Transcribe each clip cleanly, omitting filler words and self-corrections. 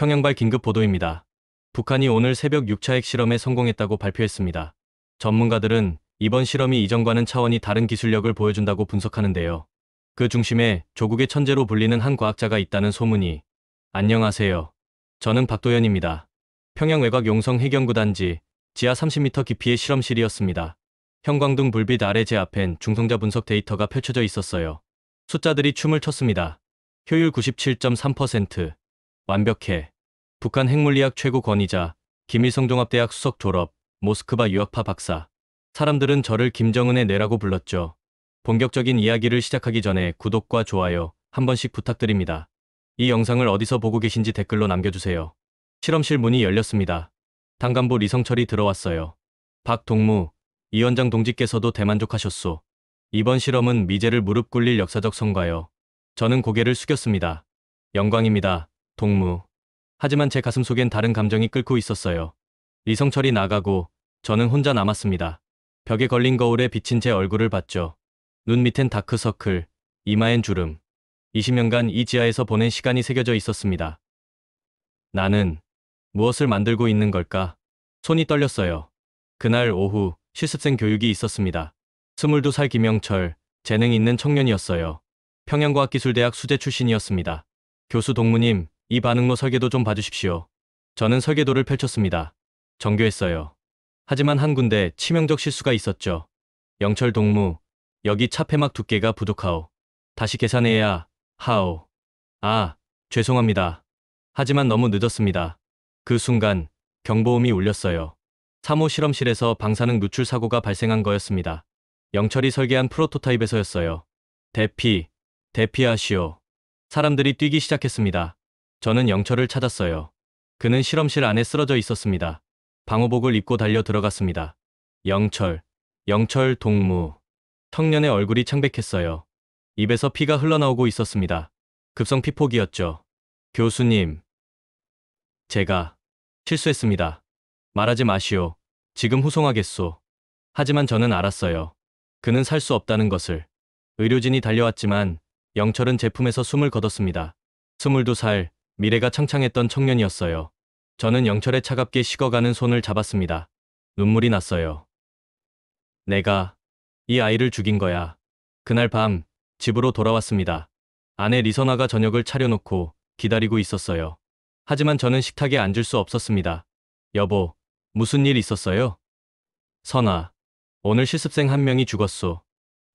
평양발 긴급 보도입니다. 북한이 오늘 새벽 6차 핵실험에 성공했다고 발표했습니다. 전문가들은 이번 실험이 이전과는 차원이 다른 기술력을 보여준다고 분석하는데요. 그 중심에 조국의 천재로 불리는 한 과학자가 있다는 소문이. 안녕하세요. 저는 박도현입니다. 평양 외곽 용성 해경구단지 지하 30m 깊이의 실험실이었습니다. 형광등 불빛 아래 제 앞엔 중성자 분석 데이터가 펼쳐져 있었어요. 숫자들이 춤을 췄습니다. 효율 97.3%. 완벽해. 북한 핵물리학 최고 권위자, 김일성 종합대학 수석 졸업, 모스크바 유학파 박사. 사람들은 저를 김정은의 뇌라고 불렀죠. 본격적인 이야기를 시작하기 전에 구독과 좋아요 한 번씩 부탁드립니다. 이 영상을 어디서 보고 계신지 댓글로 남겨주세요. 실험실 문이 열렸습니다. 당간부 리성철이 들어왔어요. 박동무, 이 원장 동지께서도 대만족하셨소. 이번 실험은 미제를 무릎 꿇릴 역사적 성과요. 저는 고개를 숙였습니다. 영광입니다, 동무. 하지만 제 가슴 속엔 다른 감정이 끓고 있었어요. 리성철이 나가고 저는 혼자 남았습니다. 벽에 걸린 거울에 비친 제 얼굴을 봤죠. 눈 밑엔 다크서클, 이마엔 주름. 20년간 이 지하에서 보낸 시간이 새겨져 있었습니다. 나는 무엇을 만들고 있는 걸까? 손이 떨렸어요. 그날 오후 실습생 교육이 있었습니다. 22살 김영철, 재능 있는 청년이었어요. 평양과학기술대학 수재 출신이었습니다. 교수 동무님, 이 반응로 설계도 좀 봐주십시오. 저는 설계도를 펼쳤습니다. 정교했어요. 하지만 한 군데 치명적 실수가 있었죠. 영철 동무, 여기 차 폐막 두께가 부족하오. 다시 계산해야 하오. 아, 죄송합니다. 하지만 너무 늦었습니다. 그 순간 경보음이 울렸어요. 3호 실험실에서 방사능 누출 사고가 발생한 거였습니다. 영철이 설계한 프로토타입에서였어요. 대피하시오. 사람들이 뛰기 시작했습니다. 저는 영철을 찾았어요. 그는 실험실 안에 쓰러져 있었습니다. 방호복을 입고 달려 들어갔습니다. 영철 동무. 청년의 얼굴이 창백했어요. 입에서 피가 흘러나오고 있었습니다. 급성 피폭이었죠. 교수님. 제가 실수했습니다. 말하지 마시오. 지금 후송하겠소. 하지만 저는 알았어요. 그는 살 수 없다는 것을. 의료진이 달려왔지만 영철은 제품에서 숨을 거뒀습니다. 22살, 미래가 창창했던 청년이었어요. 저는 영철의 차갑게 식어가는 손을 잡았습니다. 눈물이 났어요. 내가 이 아이를 죽인 거야. 그날 밤 집으로 돌아왔습니다. 아내 리선아가 저녁을 차려놓고 기다리고 있었어요. 하지만 저는 식탁에 앉을 수 없었습니다. 여보, 무슨 일 있었어요? 선아, 오늘 실습생 한 명이 죽었소.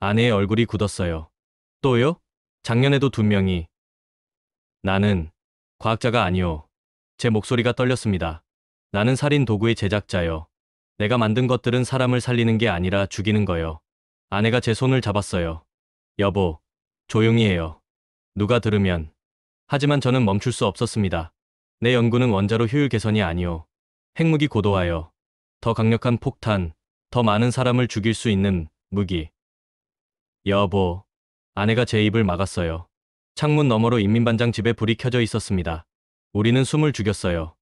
아내의 얼굴이 굳었어요. 또요? 작년에도 2명이. 나는 과학자가 아니오. 제 목소리가 떨렸습니다. 나는 살인 도구의 제작자요. 내가 만든 것들은 사람을 살리는 게 아니라 죽이는 거요. 아내가 제 손을 잡았어요. 여보, 조용히 해요. 누가 들으면. 하지만 저는 멈출 수 없었습니다. 내 연구는 원자로 효율 개선이 아니오. 핵무기 고도화요. 더 강력한 폭탄, 더 많은 사람을 죽일 수 있는 무기. 여보. 아내가 제 입을 막았어요. 창문 너머로 인민반장 집에 불이 켜져 있었습니다. 우리는 숨을 죽였어요.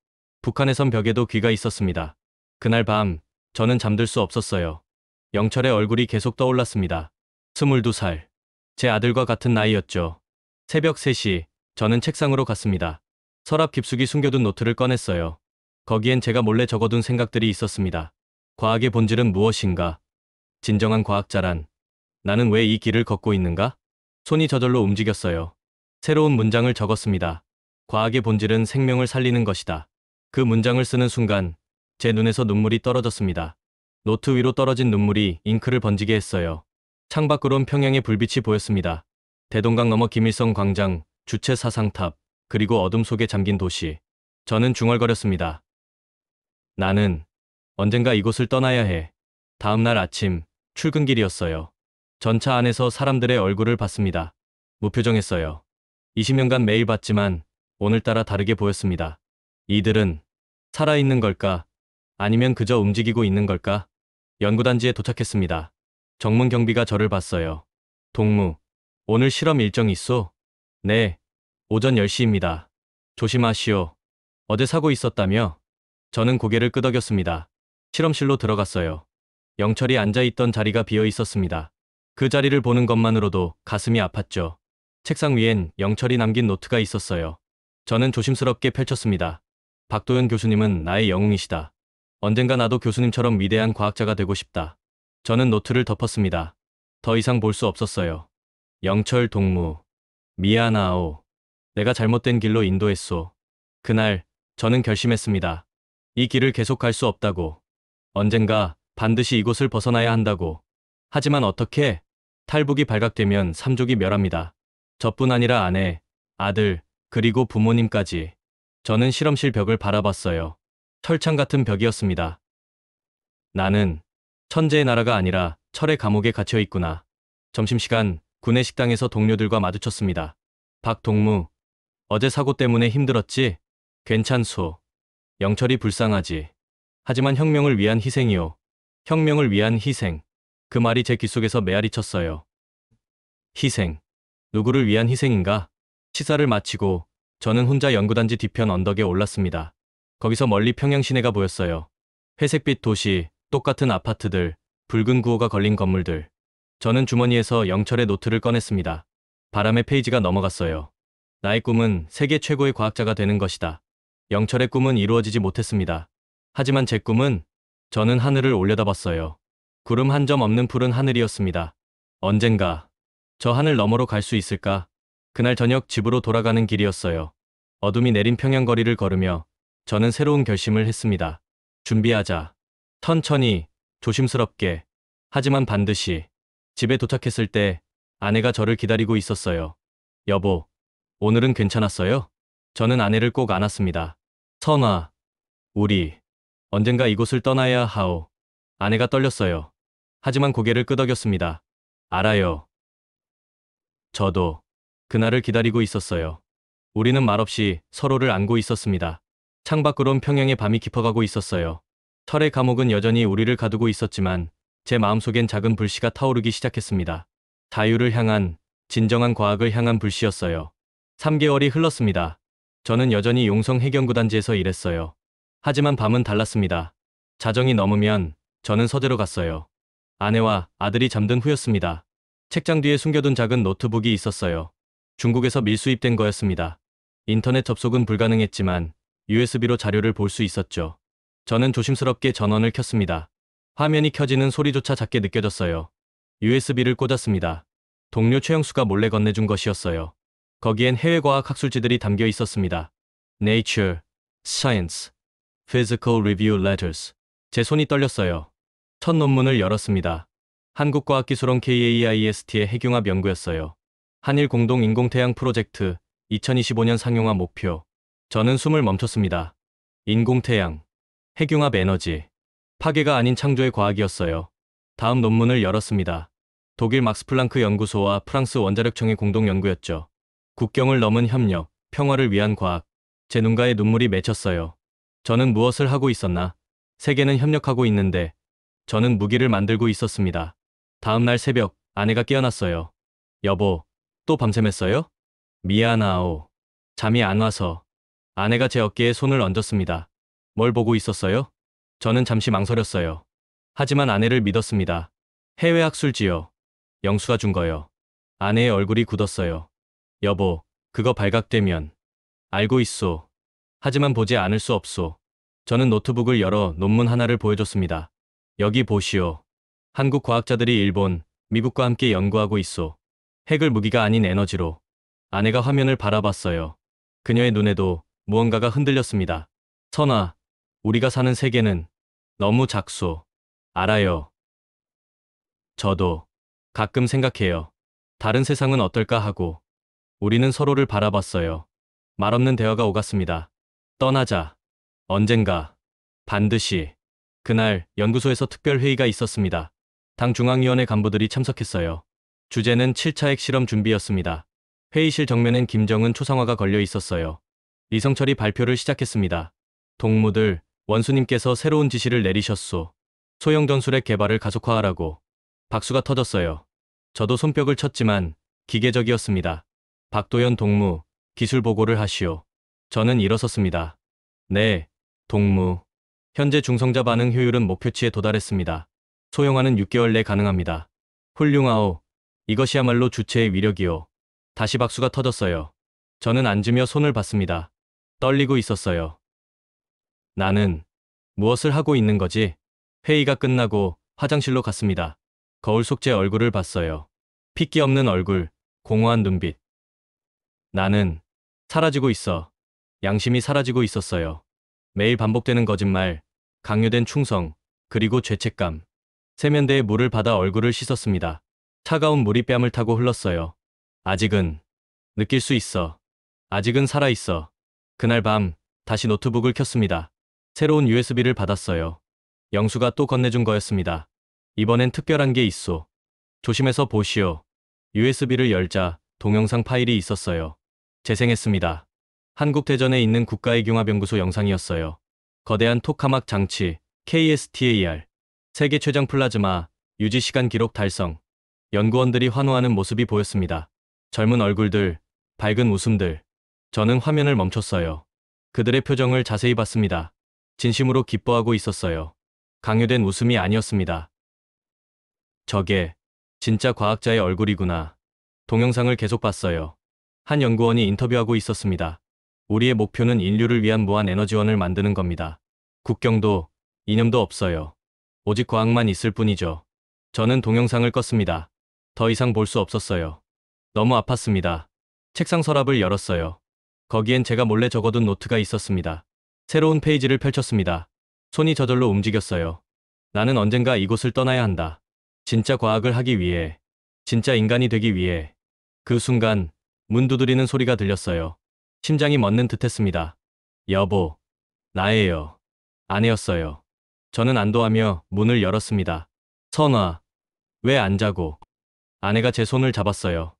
북한에선 벽에도 귀가 있었습니다. 그날 밤 저는 잠들 수 없었어요. 영철의 얼굴이 계속 떠올랐습니다. 22살. 제 아들과 같은 나이였죠. 새벽 3시 저는 책상으로 갔습니다. 서랍 깊숙이 숨겨둔 노트를 꺼냈어요. 거기엔 제가 몰래 적어둔 생각들이 있었습니다. 과학의 본질은 무엇인가? 진정한 과학자란? 나는 왜 이 길을 걷고 있는가? 손이 저절로 움직였어요. 새로운 문장을 적었습니다. 과학의 본질은 생명을 살리는 것이다. 그 문장을 쓰는 순간 제 눈에서 눈물이 떨어졌습니다. 노트 위로 떨어진 눈물이 잉크를 번지게 했어요. 창밖으론 평양의 불빛이 보였습니다. 대동강 너머 김일성 광장, 주체 사상탑, 그리고 어둠 속에 잠긴 도시. 저는 중얼거렸습니다. 나는 언젠가 이곳을 떠나야 해. 다음 날 아침, 출근길이었어요. 전차 안에서 사람들의 얼굴을 봤습니다. 무표정했어요. 20년간 매일 봤지만 오늘따라 다르게 보였습니다. 이들은 살아있는 걸까? 아니면 그저 움직이고 있는 걸까? 연구단지에 도착했습니다. 정문 경비가 저를 봤어요. 동무, 오늘 실험 일정 있소? 네, 오전 10시입니다. 조심하시오. 어제 사고 있었다며? 저는 고개를 끄덕였습니다. 실험실로 들어갔어요. 영철이 앉아있던 자리가 비어 있었습니다. 그 자리를 보는 것만으로도 가슴이 아팠죠. 책상 위엔 영철이 남긴 노트가 있었어요. 저는 조심스럽게 펼쳤습니다. 박도연 교수님은 나의 영웅이시다. 언젠가 나도 교수님처럼 위대한 과학자가 되고 싶다. 저는 노트를 덮었습니다. 더 이상 볼 수 없었어요. 영철 동무. 미안하오. 내가 잘못된 길로 인도했소. 그날 저는 결심했습니다. 이 길을 계속 갈 수 없다고. 언젠가 반드시 이곳을 벗어나야 한다고. 하지만 어떻게? 탈북이 발각되면 삼족이 멸합니다. 저뿐 아니라 아내, 아들, 그리고 부모님까지. 저는 실험실 벽을 바라봤어요. 철창 같은 벽이었습니다. 나는 천재의 나라가 아니라 철의 감옥에 갇혀 있구나. 점심시간 구내 식당에서 동료들과 마주쳤습니다. 박동무, 어제 사고 때문에 힘들었지? 괜찮소. 영철이 불쌍하지. 하지만 혁명을 위한 희생이요. 혁명을 위한 희생. 그 말이 제 귓속에서 메아리 쳤어요. 희생. 누구를 위한 희생인가? 시사를 마치고 저는 혼자 연구단지 뒤편 언덕에 올랐습니다. 거기서 멀리 평양 시내가 보였어요. 회색빛 도시, 똑같은 아파트들, 붉은 구호가 걸린 건물들. 저는 주머니에서 영철의 노트를 꺼냈습니다. 바람의 페이지가 넘어갔어요. 나의 꿈은 세계 최고의 과학자가 되는 것이다. 영철의 꿈은 이루어지지 못했습니다. 하지만 제 꿈은, 저는 하늘을 올려다봤어요. 구름 한 점 없는 푸른 하늘이었습니다. 언젠가 저 하늘 너머로 갈 수 있을까? 그날 저녁 집으로 돌아가는 길이었어요. 어둠이 내린 평양 거리를 걸으며 저는 새로운 결심을 했습니다. 준비하자. 천천히, 조심스럽게, 하지만 반드시. 집에 도착했을 때 아내가 저를 기다리고 있었어요. 여보, 오늘은 괜찮았어요? 저는 아내를 꼭 안았습니다. 선아, 우리 언젠가 이곳을 떠나야 하오. 아내가 떨렸어요. 하지만 고개를 끄덕였습니다. 알아요. 저도 그날을 기다리고 있었어요. 우리는 말없이 서로를 안고 있었습니다. 창밖으론 평양의 밤이 깊어가고 있었어요. 철의 감옥은 여전히 우리를 가두고 있었지만 제 마음속엔 작은 불씨가 타오르기 시작했습니다. 자유를 향한, 진정한 과학을 향한 불씨였어요. 3개월이 흘렀습니다. 저는 여전히 용성 해경구단지에서 일했어요. 하지만 밤은 달랐습니다. 자정이 넘으면 저는 서재로 갔어요. 아내와 아들이 잠든 후였습니다. 책장 뒤에 숨겨둔 작은 노트북이 있었어요. 중국에서 밀수입된 거였습니다. 인터넷 접속은 불가능했지만 USB로 자료를 볼 수 있었죠. 저는 조심스럽게 전원을 켰습니다. 화면이 켜지는 소리조차 작게 느껴졌어요. USB를 꽂았습니다. 동료 최영수가 몰래 건네준 것이었어요. 거기엔 해외과학 학술지들이 담겨 있었습니다. Nature, Science, Physical Review Letters. 제 손이 떨렸어요. 첫 논문을 열었습니다. 한국과학기술원 KAIST의 핵융합 연구였어요. 한일 공동 인공태양 프로젝트 2025년 상용화 목표. 저는 숨을 멈췄습니다. 인공태양, 핵융합 에너지. 파괴가 아닌 창조의 과학이었어요. 다음 논문을 열었습니다. 독일 막스플랑크 연구소와 프랑스 원자력청의 공동 연구였죠. 국경을 넘은 협력, 평화를 위한 과학. 제 눈가에 눈물이 맺혔어요. 저는 무엇을 하고 있었나? 세계는 협력하고 있는데 저는 무기를 만들고 있었습니다. 다음 날 새벽 아내가 깨어났어요. 여보, 또 밤샘했어요? 미안하오. 잠이 안 와서. 아내가 제 어깨에 손을 얹었습니다. 뭘 보고 있었어요? 저는 잠시 망설였어요. 하지만 아내를 믿었습니다. 해외 학술지요. 영수가 준 거요. 아내의 얼굴이 굳었어요. 여보, 그거 발각되면. 알고 있소. 하지만 보지 않을 수 없소. 저는 노트북을 열어 논문 하나를 보여줬습니다. 여기 보시오. 한국 과학자들이 일본, 미국과 함께 연구하고 있소. 핵을 무기가 아닌 에너지로. 아내가 화면을 바라봤어요. 그녀의 눈에도 무언가가 흔들렸습니다. 선아, 우리가 사는 세계는 너무 작소. 알아요. 저도 가끔 생각해요. 다른 세상은 어떨까 하고. 우리는 서로를 바라봤어요. 말없는 대화가 오갔습니다. 떠나자. 언젠가. 반드시. 그날 연구소에서 특별회의가 있었습니다. 당 중앙위원회 간부들이 참석했어요. 주제는 7차 핵실험 준비였습니다. 회의실 정면엔 김정은 초상화가 걸려 있었어요. 리성철이 발표를 시작했습니다. 동무들, 원수님께서 새로운 지시를 내리셨소. 소형 전술핵 개발을 가속화하라고. 박수가 터졌어요. 저도 손뼉을 쳤지만 기계적이었습니다. 박도연 동무, 기술 보고를 하시오. 저는 일어섰습니다. 네, 동무. 현재 중성자 반응 효율은 목표치에 도달했습니다. 소형화는 6개월 내 가능합니다. 훌륭하오. 이것이야말로 주체의 위력이오. 다시 박수가 터졌어요. 저는 앉으며 손을 봤습니다. 떨리고 있었어요. 나는 무엇을 하고 있는 거지? 회의가 끝나고 화장실로 갔습니다. 거울 속 제 얼굴을 봤어요. 핏기 없는 얼굴, 공허한 눈빛. 나는 사라지고 있어. 양심이 사라지고 있었어요. 매일 반복되는 거짓말, 강요된 충성, 그리고 죄책감. 세면대에 물을 받아 얼굴을 씻었습니다. 차가운 물이 뺨을 타고 흘렀어요. 아직은 느낄 수 있어. 아직은 살아있어. 그날 밤 다시 노트북을 켰습니다. 새로운 USB를 받았어요. 영수가 또 건네준 거였습니다. 이번엔 특별한 게 있소. 조심해서 보시오. USB를 열자 동영상 파일이 있었어요. 재생했습니다. 한국대전에 있는 국가해경화연구소 영상이었어요. 거대한 토카막 장치, KSTAR, 세계 최장 플라즈마, 유지 시간 기록 달성. 연구원들이 환호하는 모습이 보였습니다. 젊은 얼굴들, 밝은 웃음들. 저는 화면을 멈췄어요. 그들의 표정을 자세히 봤습니다. 진심으로 기뻐하고 있었어요. 강요된 웃음이 아니었습니다. 저게 진짜 과학자의 얼굴이구나. 동영상을 계속 봤어요. 한 연구원이 인터뷰하고 있었습니다. 우리의 목표는 인류를 위한 무한 에너지원을 만드는 겁니다. 국경도, 이념도 없어요. 오직 과학만 있을 뿐이죠. 저는 동영상을 껐습니다. 더 이상 볼 수 없었어요. 너무 아팠습니다. 책상 서랍을 열었어요. 거기엔 제가 몰래 적어둔 노트가 있었습니다. 새로운 페이지를 펼쳤습니다. 손이 저절로 움직였어요. 나는 언젠가 이곳을 떠나야 한다. 진짜 과학을 하기 위해, 진짜 인간이 되기 위해. 그 순간 문 두드리는 소리가 들렸어요. 심장이 멎는 듯했습니다. 여보, 나예요. 아내였어요. 저는 안도하며 문을 열었습니다. 선화, 왜 안 자고? 아내가 제 손을 잡았어요.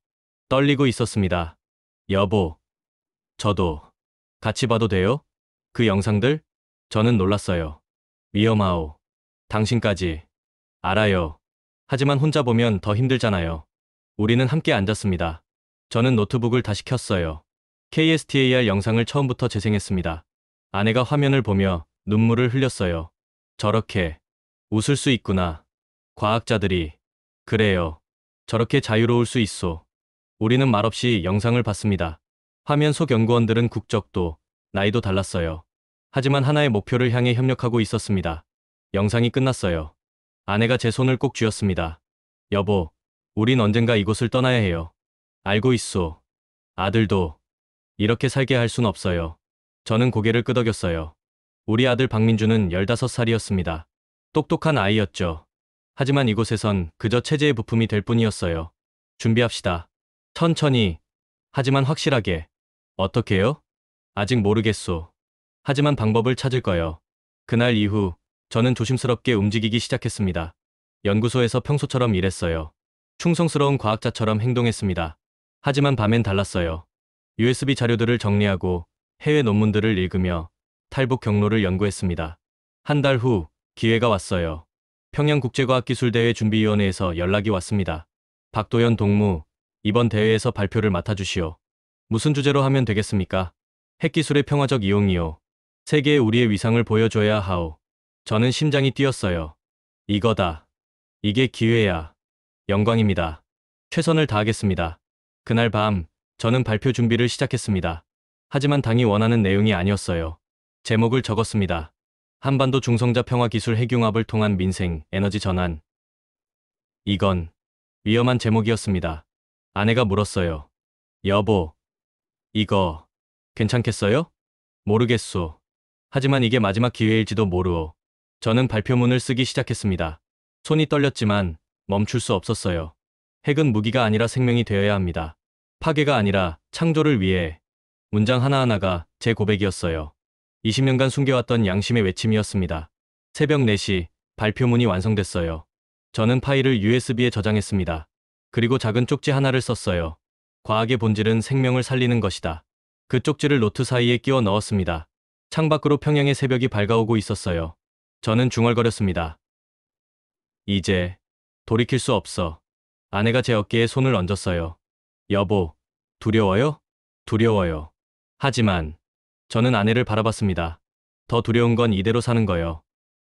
떨리고 있었습니다. 여보, 저도 같이 봐도 돼요? 그 영상들? 저는 놀랐어요. 위험하오. 당신까지. 알아요. 하지만 혼자 보면 더 힘들잖아요. 우리는 함께 앉았습니다. 저는 노트북을 다시 켰어요. KSTAR 영상을 처음부터 재생했습니다. 아내가 화면을 보며 눈물을 흘렸어요. 저렇게 웃을 수 있구나. 과학자들이. 그래요. 저렇게 자유로울 수 있소. 우리는 말없이 영상을 봤습니다. 화면 속 연구원들은 국적도, 나이도 달랐어요. 하지만 하나의 목표를 향해 협력하고 있었습니다. 영상이 끝났어요. 아내가 제 손을 꼭 쥐었습니다. 여보, 우린 언젠가 이곳을 떠나야 해요. 알고 있소. 아들도. 이렇게 살게 할 순 없어요. 저는 고개를 끄덕였어요. 우리 아들 박민주는 15살이었습니다. 똑똑한 아이였죠. 하지만 이곳에선 그저 체제의 부품이 될 뿐이었어요. 준비합시다. 천천히. 하지만 확실하게. 어떻게요? 아직 모르겠소. 하지만 방법을 찾을 거요. 그날 이후 저는 조심스럽게 움직이기 시작했습니다. 연구소에서 평소처럼 일했어요. 충성스러운 과학자처럼 행동했습니다. 하지만 밤엔 달랐어요. USB 자료들을 정리하고 해외 논문들을 읽으며 탈북 경로를 연구했습니다. 한 달 후 기회가 왔어요. 평양국제과학기술대회 준비위원회에서 연락이 왔습니다. 박도연 동무, 이번 대회에서 발표를 맡아주시오. 무슨 주제로 하면 되겠습니까? 핵기술의 평화적 이용이요. 세계에 우리의 위상을 보여줘야 하오. 저는 심장이 뛰었어요. 이거다. 이게 기회야. 영광입니다. 최선을 다하겠습니다. 그날 밤, 저는 발표 준비를 시작했습니다. 하지만 당이 원하는 내용이 아니었어요. 제목을 적었습니다. 한반도 중성자 평화 기술 핵융합을 통한 민생, 에너지 전환. 이건 위험한 제목이었습니다. 아내가 물었어요. 여보, 이거 괜찮겠어요? 모르겠소. 하지만 이게 마지막 기회일지도 모르오. 저는 발표문을 쓰기 시작했습니다. 손이 떨렸지만 멈출 수 없었어요. 핵은 무기가 아니라 생명이 되어야 합니다. 파괴가 아니라 창조를 위해. 문장 하나하나가 제 고백이었어요. 20년간 숨겨왔던 양심의 외침이었습니다. 새벽 4시 발표문이 완성됐어요. 저는 파일을 USB에 저장했습니다. 그리고 작은 쪽지 하나를 썼어요. 과학의 본질은 생명을 살리는 것이다. 그 쪽지를 노트 사이에 끼워 넣었습니다. 창밖으로 평양의 새벽이 밝아오고 있었어요. 저는 중얼거렸습니다. 이제 돌이킬 수 없어. 아내가 제 어깨에 손을 얹었어요. 여보, 두려워요? 두려워요. 하지만 저는 아내를 바라봤습니다. 더 두려운 건 이대로 사는 거요.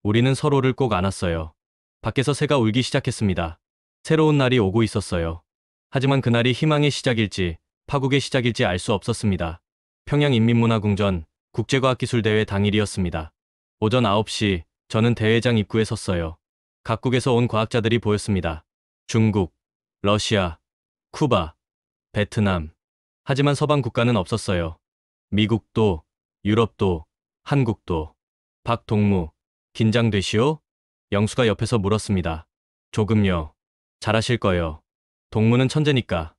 우리는 서로를 꼭 안았어요. 밖에서 새가 울기 시작했습니다. 새로운 날이 오고 있었어요. 하지만 그날이 희망의 시작일지 파국의 시작일지 알 수 없었습니다. 평양인민문화궁전 국제과학기술대회 당일이었습니다. 오전 9시 저는 대회장 입구에 섰어요. 각국에서 온 과학자들이 보였습니다. 중국, 러시아, 쿠바, 베트남. 하지만 서방 국가는 없었어요. 미국도, 유럽도, 한국도. 박동무, 긴장되시오? 영수가 옆에서 물었습니다. 조금요. 잘하실 거요. 동무는 천재니까.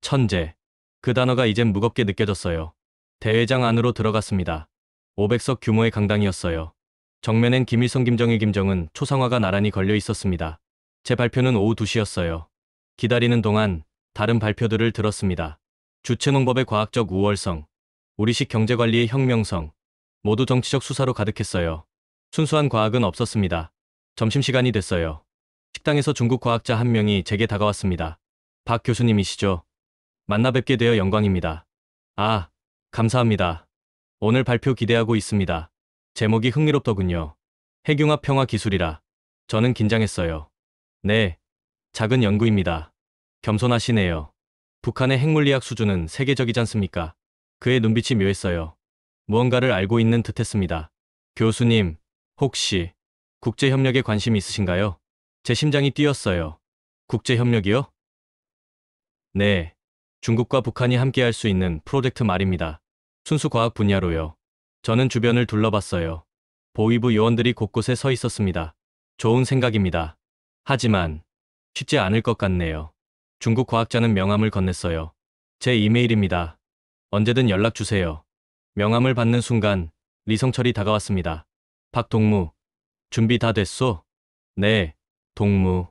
천재. 그 단어가 이젠 무겁게 느껴졌어요. 대회장 안으로 들어갔습니다. 500석 규모의 강당이었어요. 정면엔 김일성, 김정일, 김정은, 초상화가 나란히 걸려 있었습니다. 제 발표는 오후 2시였어요. 기다리는 동안 다른 발표들을 들었습니다. 주체농법의 과학적 우월성, 우리식 경제관리의 혁명성, 모두 정치적 수사로 가득했어요. 순수한 과학은 없었습니다. 점심시간이 됐어요. 식당에서 중국 과학자 한 명이 제게 다가왔습니다. 박 교수님이시죠? 만나 뵙게 되어 영광입니다. 아, 감사합니다. 오늘 발표 기대하고 있습니다. 제목이 흥미롭더군요. 핵융합 평화 기술이라. 저는 긴장했어요. 네, 작은 연구입니다. 겸손하시네요. 북한의 핵물리학 수준은 세계적이지 않습니까? 그의 눈빛이 묘했어요. 무언가를 알고 있는 듯했습니다. 교수님, 혹시 국제협력에 관심 있으신가요? 제 심장이 뛰었어요. 국제협력이요? 네, 중국과 북한이 함께할 수 있는 프로젝트 말입니다. 순수 과학 분야로요. 저는 주변을 둘러봤어요. 보위부 요원들이 곳곳에 서 있었습니다. 좋은 생각입니다. 하지만 쉽지 않을 것 같네요. 중국 과학자는 명함을 건넸어요. 제 이메일입니다. 언제든 연락 주세요. 명함을 받는 순간 리성철이 다가왔습니다. 박동무, 준비 다 됐소? 네, 동무.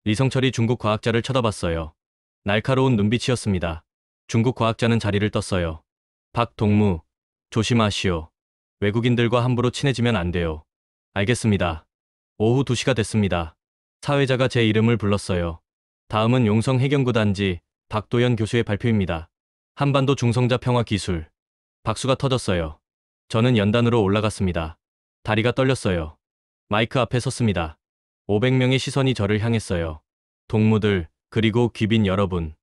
리성철이 중국 과학자를 쳐다봤어요. 날카로운 눈빛이었습니다. 중국 과학자는 자리를 떴어요. 박동무, 조심하시오. 외국인들과 함부로 친해지면 안 돼요. 알겠습니다. 오후 2시가 됐습니다. 사회자가 제 이름을 불렀어요. 다음은 용성 해경구단지 박도연 교수의 발표입니다. 한반도 중성자 평화 기술. 박수가 터졌어요. 저는 연단으로 올라갔습니다. 다리가 떨렸어요. 마이크 앞에 섰습니다. 500명의 시선이 저를 향했어요. 동무들, 그리고 귀빈 여러분.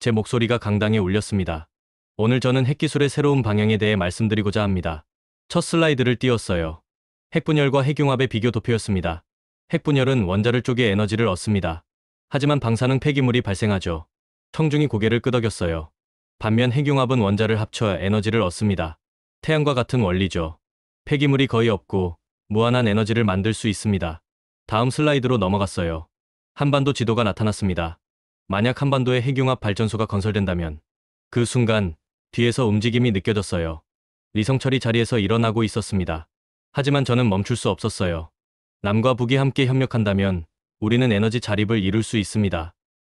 제 목소리가 강당에 울렸습니다. 오늘 저는 핵기술의 새로운 방향에 대해 말씀드리고자 합니다. 첫 슬라이드를 띄웠어요. 핵분열과 핵융합의 비교 도표였습니다. 핵분열은 원자를 쪼개 에너지를 얻습니다. 하지만 방사능 폐기물이 발생하죠. 청중이 고개를 끄덕였어요. 반면 핵융합은 원자를 합쳐 에너지를 얻습니다. 태양과 같은 원리죠. 폐기물이 거의 없고 무한한 에너지를 만들 수 있습니다. 다음 슬라이드로 넘어갔어요. 한반도 지도가 나타났습니다. 만약 한반도에 핵융합 발전소가 건설된다면 그 순간 뒤에서 움직임이 느껴졌어요. 리성철이 자리에서 일어나고 있었습니다. 하지만 저는 멈출 수 없었어요. 남과 북이 함께 협력한다면 우리는 에너지 자립을 이룰 수 있습니다.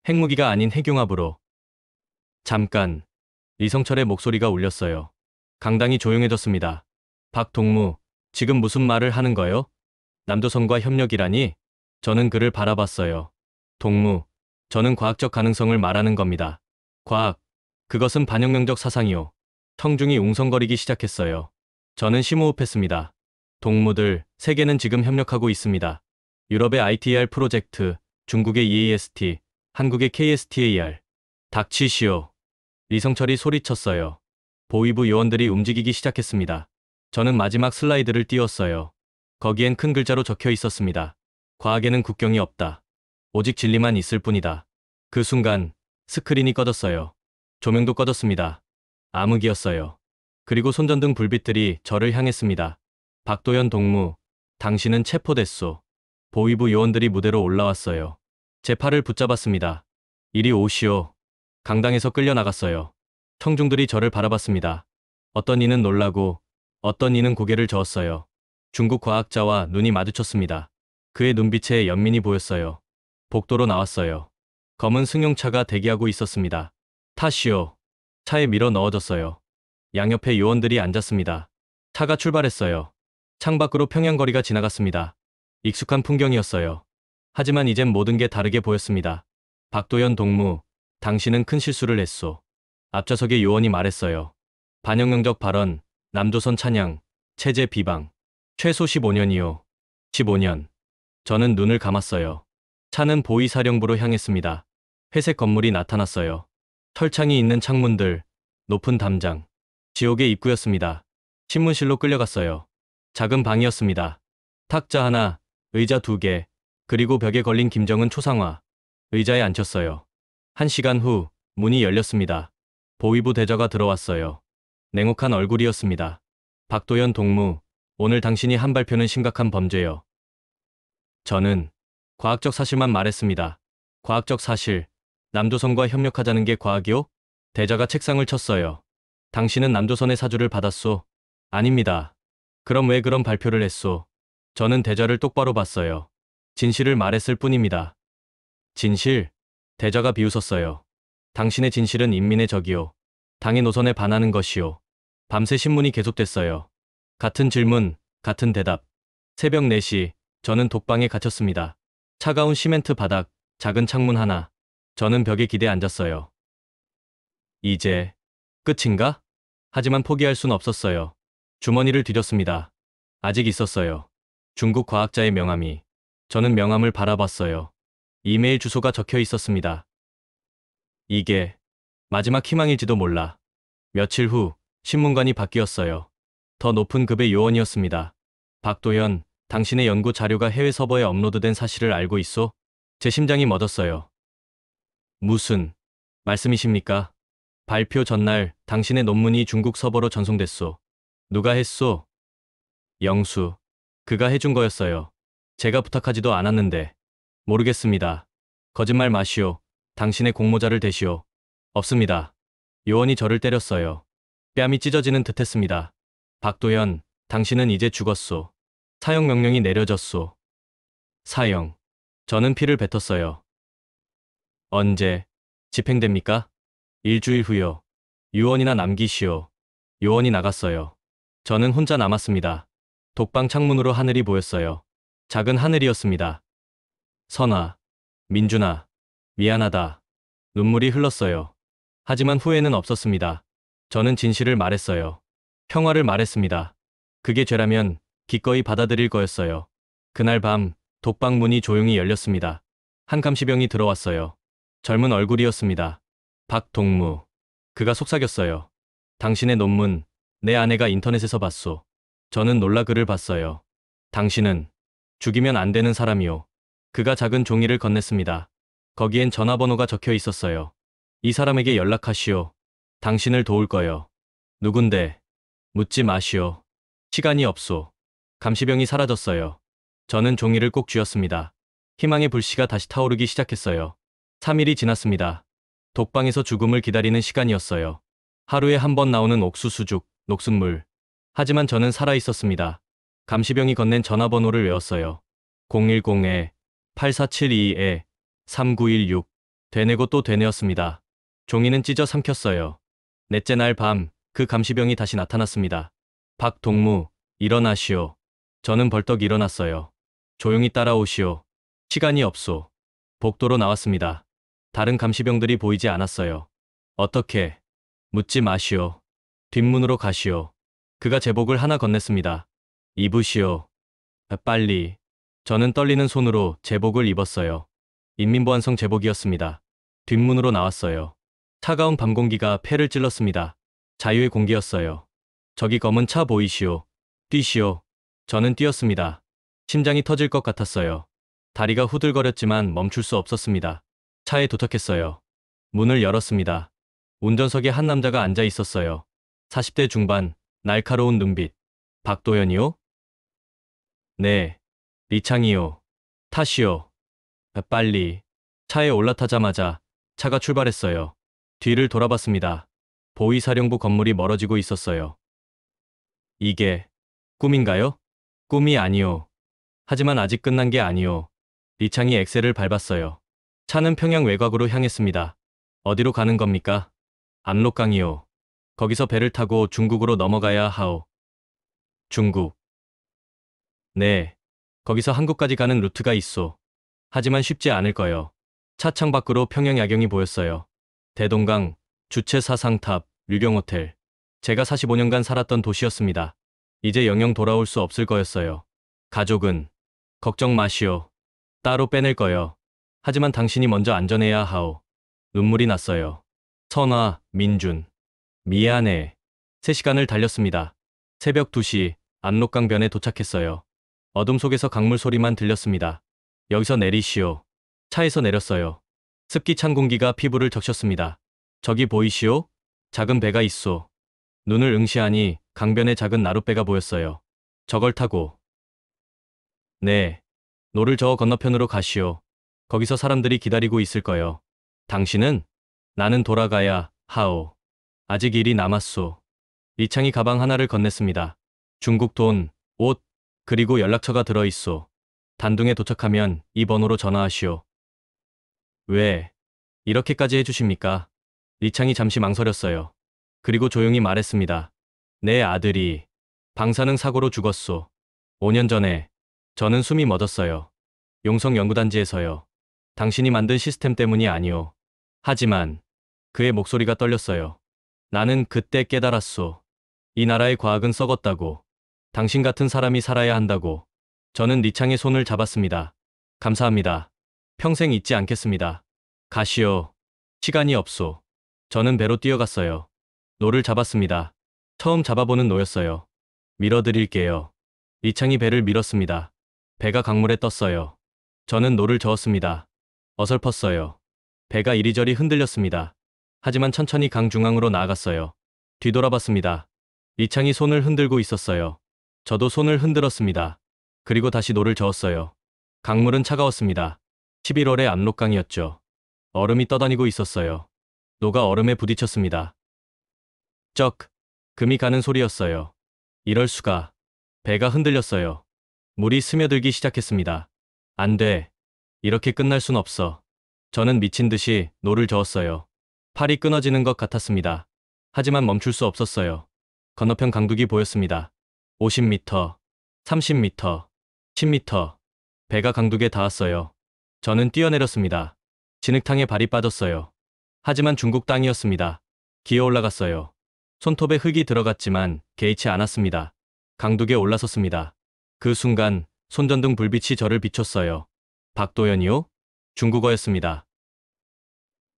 핵무기가 아닌 핵융합으로. 잠깐. 리성철의 목소리가 울렸어요. 강당이 조용해졌습니다. 박동무, 지금 무슨 말을 하는 거요? 남조선과 협력이라니? 저는 그를 바라봤어요. 동무, 저는 과학적 가능성을 말하는 겁니다. 과학, 그것은 반혁명적 사상이요. 청중이 웅성거리기 시작했어요. 저는 심호흡했습니다. 동무들, 세계는 지금 협력하고 있습니다. 유럽의 ITER 프로젝트, 중국의 EAST, 한국의 KSTAR. 닥치시오. 리성철이 소리쳤어요. 보위부 요원들이 움직이기 시작했습니다. 저는 마지막 슬라이드를 띄웠어요. 거기엔 큰 글자로 적혀 있었습니다. 과학에는 국경이 없다. 오직 진리만 있을 뿐이다. 그 순간 스크린이 꺼졌어요. 조명도 꺼졌습니다. 암흑이었어요. 그리고 손전등 불빛들이 저를 향했습니다. 박도연 동무, 당신은 체포됐소. 보위부 요원들이 무대로 올라왔어요. 제 팔을 붙잡았습니다. 이리 오시오. 강당에서 끌려나갔어요. 청중들이 저를 바라봤습니다. 어떤 이는 놀라고 어떤 이는 고개를 저었어요. 중국 과학자와 눈이 마주쳤습니다. 그의 눈빛에 연민이 보였어요. 복도로 나왔어요. 검은 승용차가 대기하고 있었습니다. 타시오. 차에 밀어 넣어졌어요. 양옆에 요원들이 앉았습니다. 차가 출발했어요. 창밖으로 평양거리가 지나갔습니다. 익숙한 풍경이었어요. 하지만 이젠 모든 게 다르게 보였습니다. 박도연 동무, 당신은 큰 실수를 했소. 앞좌석의 요원이 말했어요. 반혁명적 발언, 남조선 찬양, 체제 비방. 최소 15년이요. 15년. 저는 눈을 감았어요. 차는 보위사령부로 향했습니다. 회색 건물이 나타났어요. 철창이 있는 창문들, 높은 담장. 지옥의 입구였습니다. 신문실로 끌려갔어요. 작은 방이었습니다. 탁자 하나, 의자 2개, 그리고 벽에 걸린 김정은 초상화. 의자에 앉혔어요. 1시간 후 문이 열렸습니다. 보위부 대저가 들어왔어요. 냉혹한 얼굴이었습니다. 박도연 동무, 오늘 당신이 한 발표는 심각한 범죄요. 저는 과학적 사실만 말했습니다. 과학적 사실, 남조선과 협력하자는 게 과학이요? 대저가 책상을 쳤어요. 당신은 남조선의 사주를 받았소? 아닙니다. 그럼 왜 그런 발표를 했소? 저는 대저를 똑바로 봤어요. 진실을 말했을 뿐입니다. 진실? 대저가 비웃었어요. 당신의 진실은 인민의 적이요. 당의 노선에 반하는 것이요. 밤새 신문이 계속됐어요. 같은 질문, 같은 대답. 새벽 4시, 저는 독방에 갇혔습니다. 차가운 시멘트 바닥, 작은 창문 하나. 저는 벽에 기대 앉았어요. 이제 끝인가? 하지만 포기할 순 없었어요. 주머니를 뒤졌습니다. 아직 있었어요. 중국 과학자의 명함이. 저는 명함을 바라봤어요. 이메일 주소가 적혀 있었습니다. 이게 마지막 희망일지도 몰라. 며칠 후 신문관이 바뀌었어요. 더 높은 급의 요원이었습니다. 박도연, 당신의 연구 자료가 해외 서버에 업로드된 사실을 알고 있소? 제 심장이 멎었어요. 무슨 말씀이십니까? 발표 전날 당신의 논문이 중국 서버로 전송됐소. 누가 했소? 영수. 그가 해준 거였어요. 제가 부탁하지도 않았는데. 모르겠습니다. 거짓말 마시오. 당신의 공모자를 대시오. 없습니다. 요원이 저를 때렸어요. 뺨이 찢어지는 듯했습니다. 박도연, 당신은 이제 죽었소. 사형 명령이 내려졌소. 사형. 저는 피를 뱉었어요. 언제 집행됩니까? 일주일 후요. 요원이나 남기시오. 요원이 나갔어요. 저는 혼자 남았습니다. 독방 창문으로 하늘이 보였어요. 작은 하늘이었습니다. 선아, 민준아, 미안하다. 눈물이 흘렀어요. 하지만 후회는 없었습니다. 저는 진실을 말했어요. 평화를 말했습니다. 그게 죄라면 기꺼이 받아들일 거였어요. 그날 밤 독방 문이 조용히 열렸습니다. 한 감시병이 들어왔어요. 젊은 얼굴이었습니다. 박동무. 그가 속삭였어요. 당신의 논문, 내 아내가 인터넷에서 봤소. 저는 놀라 글을 봤어요. 당신은 죽이면 안 되는 사람이요. 그가 작은 종이를 건넸습니다. 거기엔 전화번호가 적혀 있었어요. 이 사람에게 연락하시오. 당신을 도울 거요. 누군데? 묻지 마시오. 시간이 없소. 감시병이 사라졌어요. 저는 종이를 꼭 쥐었습니다. 희망의 불씨가 다시 타오르기 시작했어요. 3일이 지났습니다. 독방에서 죽음을 기다리는 시간이었어요. 하루에 한 번 나오는 옥수수죽, 녹순물. 하지만 저는 살아있었습니다. 감시병이 건넨 전화번호를 외웠어요. 010-8472-3916. 되뇌고 또 되뇌었습니다. 종이는 찢어 삼켰어요. 넷째 날 밤, 그 감시병이 다시 나타났습니다. 박동무, 일어나시오. 저는 벌떡 일어났어요. 조용히 따라오시오. 시간이 없소. 복도로 나왔습니다. 다른 감시병들이 보이지 않았어요. 어떻게? 묻지 마시오. 뒷문으로 가시오. 그가 제복을 하나 건넸습니다. 입으시오. 빨리. 저는 떨리는 손으로 제복을 입었어요. 인민보안성 제복이었습니다. 뒷문으로 나왔어요. 차가운 밤 공기가 폐를 찔렀습니다. 자유의 공기였어요. 저기 검은 차 보이시오. 뛰시오. 저는 뛰었습니다. 심장이 터질 것 같았어요. 다리가 후들거렸지만 멈출 수 없었습니다. 차에 도착했어요. 문을 열었습니다. 운전석에 한 남자가 앉아 있었어요. 40대 중반, 날카로운 눈빛. 박도연이요? 네. 리창이요. 타시오. 빨리. 차에 올라타자마자 차가 출발했어요. 뒤를 돌아봤습니다. 보위사령부 건물이 멀어지고 있었어요. 이게 꿈인가요? 꿈이 아니요. 하지만 아직 끝난 게 아니요. 리창이 엑셀을 밟았어요. 차는 평양 외곽으로 향했습니다. 어디로 가는 겁니까? 압록강이요. 거기서 배를 타고 중국으로 넘어가야 하오. 중국. 네. 거기서 한국까지 가는 루트가 있소. 하지만 쉽지 않을 거요. 차창 밖으로 평양 야경이 보였어요. 대동강, 주체 사상탑, 류경호텔. 제가 45년간 살았던 도시였습니다. 이제 영영 돌아올 수 없을 거였어요. 가족은 걱정 마시오. 따로 빼낼 거요. 하지만 당신이 먼저 안전해야 하오. 눈물이 났어요. 선아, 민준. 미안해. 3시간을 달렸습니다. 새벽 2시 압록강변에 도착했어요. 어둠 속에서 강물 소리만 들렸습니다. 여기서 내리시오. 차에서 내렸어요. 습기 찬 공기가 피부를 적셨습니다. 저기 보이시오? 작은 배가 있소. 눈을 응시하니 강변에 작은 나룻배가 보였어요. 저걸 타고. 네. 노를 저 건너편으로 가시오. 거기서 사람들이 기다리고 있을 거요. 당신은? 나는 돌아가야 하오. 아직 일이 남았소. 리창이 가방 하나를 건넸습니다. 중국 돈, 옷, 그리고 연락처가 들어있소. 단둥에 도착하면 이 번호로 전화하시오. 왜? 이렇게까지 해주십니까? 리창이 잠시 망설였어요. 그리고 조용히 말했습니다. 내 아들이 방사능 사고로 죽었소. 5년 전에 저는 숨이 멎었어요. 용성연구단지에서요. 당신이 만든 시스템 때문이 아니오. 하지만 그의 목소리가 떨렸어요. 나는 그때 깨달았소. 이 나라의 과학은 썩었다고. 당신 같은 사람이 살아야 한다고. 저는 리창의 손을 잡았습니다. 감사합니다. 평생 잊지 않겠습니다. 가시오. 시간이 없소. 저는 배로 뛰어갔어요. 노를 잡았습니다. 처음 잡아보는 노였어요. 밀어드릴게요. 리창이 배를 밀었습니다. 배가 강물에 떴어요. 저는 노를 저었습니다. 어설펐어요. 배가 이리저리 흔들렸습니다. 하지만 천천히 강 중앙으로 나아갔어요. 뒤돌아봤습니다. 리창이 손을 흔들고 있었어요. 저도 손을 흔들었습니다. 그리고 다시 노를 저었어요. 강물은 차가웠습니다. 11월의 압록강이었죠. 얼음이 떠다니고 있었어요. 노가 얼음에 부딪혔습니다. 쩍! 금이 가는 소리였어요. 이럴 수가. 배가 흔들렸어요. 물이 스며들기 시작했습니다. 안 돼. 이렇게 끝날 순 없어. 저는 미친 듯이 노를 저었어요. 팔이 끊어지는 것 같았습니다. 하지만 멈출 수 없었어요. 건너편 강둑이 보였습니다. 50m, 30m, 10m. 배가 강둑에 닿았어요. 저는 뛰어내렸습니다. 진흙탕에 발이 빠졌어요. 하지만 중국 땅이었습니다. 기어 올라갔어요. 손톱에 흙이 들어갔지만 개의치 않았습니다. 강둑에 올라섰습니다. 그 순간 손전등 불빛이 저를 비췄어요. 박도연이요? 중국어였습니다.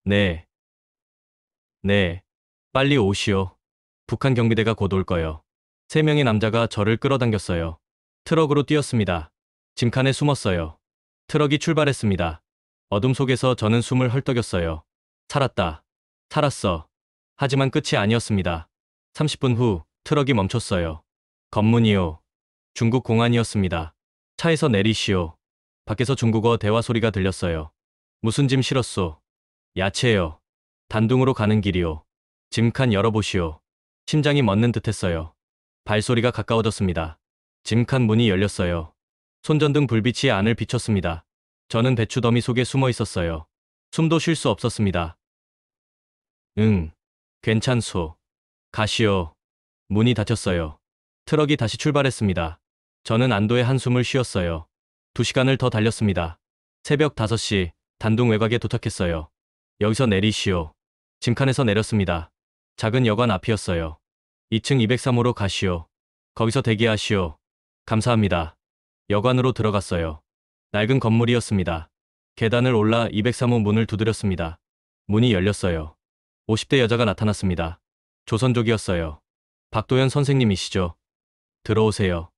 네. 네. 빨리 오시오. 북한 경비대가 곧 올 거요. 3명의 남자가 저를 끌어당겼어요. 트럭으로 뛰었습니다. 짐칸에 숨었어요. 트럭이 출발했습니다. 어둠 속에서 저는 숨을 헐떡였어요. 살았다. 살았어. 하지만 끝이 아니었습니다. 30분 후 트럭이 멈췄어요. 검문이요. 중국 공안이었습니다. 차에서 내리시오. 밖에서 중국어 대화 소리가 들렸어요. 무슨 짐 실었소? 야채요. 단둥으로 가는 길이요. 짐칸 열어보시오. 심장이 멎는 듯했어요. 발소리가 가까워졌습니다. 짐칸 문이 열렸어요. 손전등 불빛이 안을 비췄습니다. 저는 배추 더미 속에 숨어 있었어요. 숨도 쉴 수 없었습니다. 응. 괜찮소. 가시오. 문이 닫혔어요. 트럭이 다시 출발했습니다. 저는 안도의 한숨을 쉬었어요. 2시간을 더 달렸습니다. 새벽 5시 단둥 외곽에 도착했어요. 여기서 내리시오. 짐칸에서 내렸습니다. 작은 여관 앞이었어요. 2층 203호로 가시오. 거기서 대기하시오. 감사합니다. 여관으로 들어갔어요. 낡은 건물이었습니다. 계단을 올라 203호 문을 두드렸습니다. 문이 열렸어요. 50대 여자가 나타났습니다. 조선족이었어요. 박도연 선생님이시죠? 들어오세요.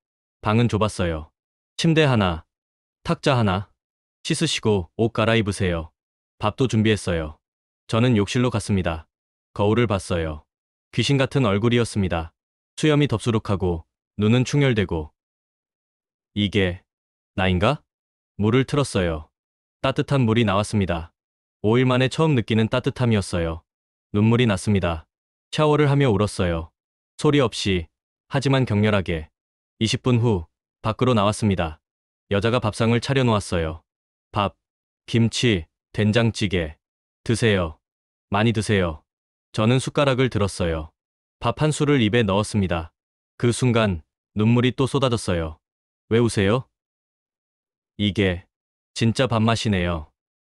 방은 좁았어요. 침대 하나, 탁자 하나. 씻으시고 옷 갈아입으세요. 밥도 준비했어요. 저는 욕실로 갔습니다. 거울을 봤어요. 귀신 같은 얼굴이었습니다. 수염이 덥수룩하고 눈은 충혈되고. 이게 나인가? 물을 틀었어요. 따뜻한 물이 나왔습니다. 5일 만에 처음 느끼는 따뜻함이었어요. 눈물이 났습니다. 샤워를 하며 울었어요. 소리 없이, 하지만 격렬하게. 20분 후 밖으로 나왔습니다. 여자가 밥상을 차려놓았어요. 밥, 김치, 된장찌개. 드세요. 많이 드세요. 저는 숟가락을 들었어요. 밥 한 술을 입에 넣었습니다. 그 순간 눈물이 또 쏟아졌어요. 왜 우세요? 이게 진짜 밥맛이네요.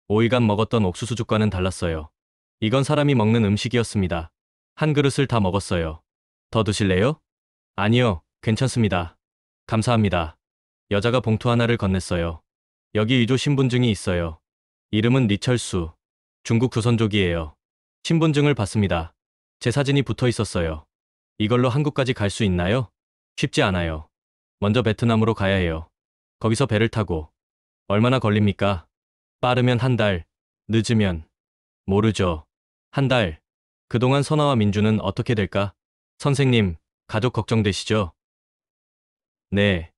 5일간 먹었던 옥수수죽과는 달랐어요. 이건 사람이 먹는 음식이었습니다. 한 그릇을 다 먹었어요. 더 드실래요? 아니요, 괜찮습니다. 감사합니다. 여자가 봉투 하나를 건넸어요. 여기 위조 신분증이 있어요. 이름은 리철수. 중국 조선족이에요. 신분증을 봤습니다. 제 사진이 붙어 있었어요. 이걸로 한국까지 갈 수 있나요? 쉽지 않아요. 먼저 베트남으로 가야 해요. 거기서 배를 타고. 얼마나 걸립니까? 빠르면 한 달, 늦으면. 모르죠. 한 달. 그동안 선아와 민주는 어떻게 될까? 선생님, 가족 걱정되시죠? 네.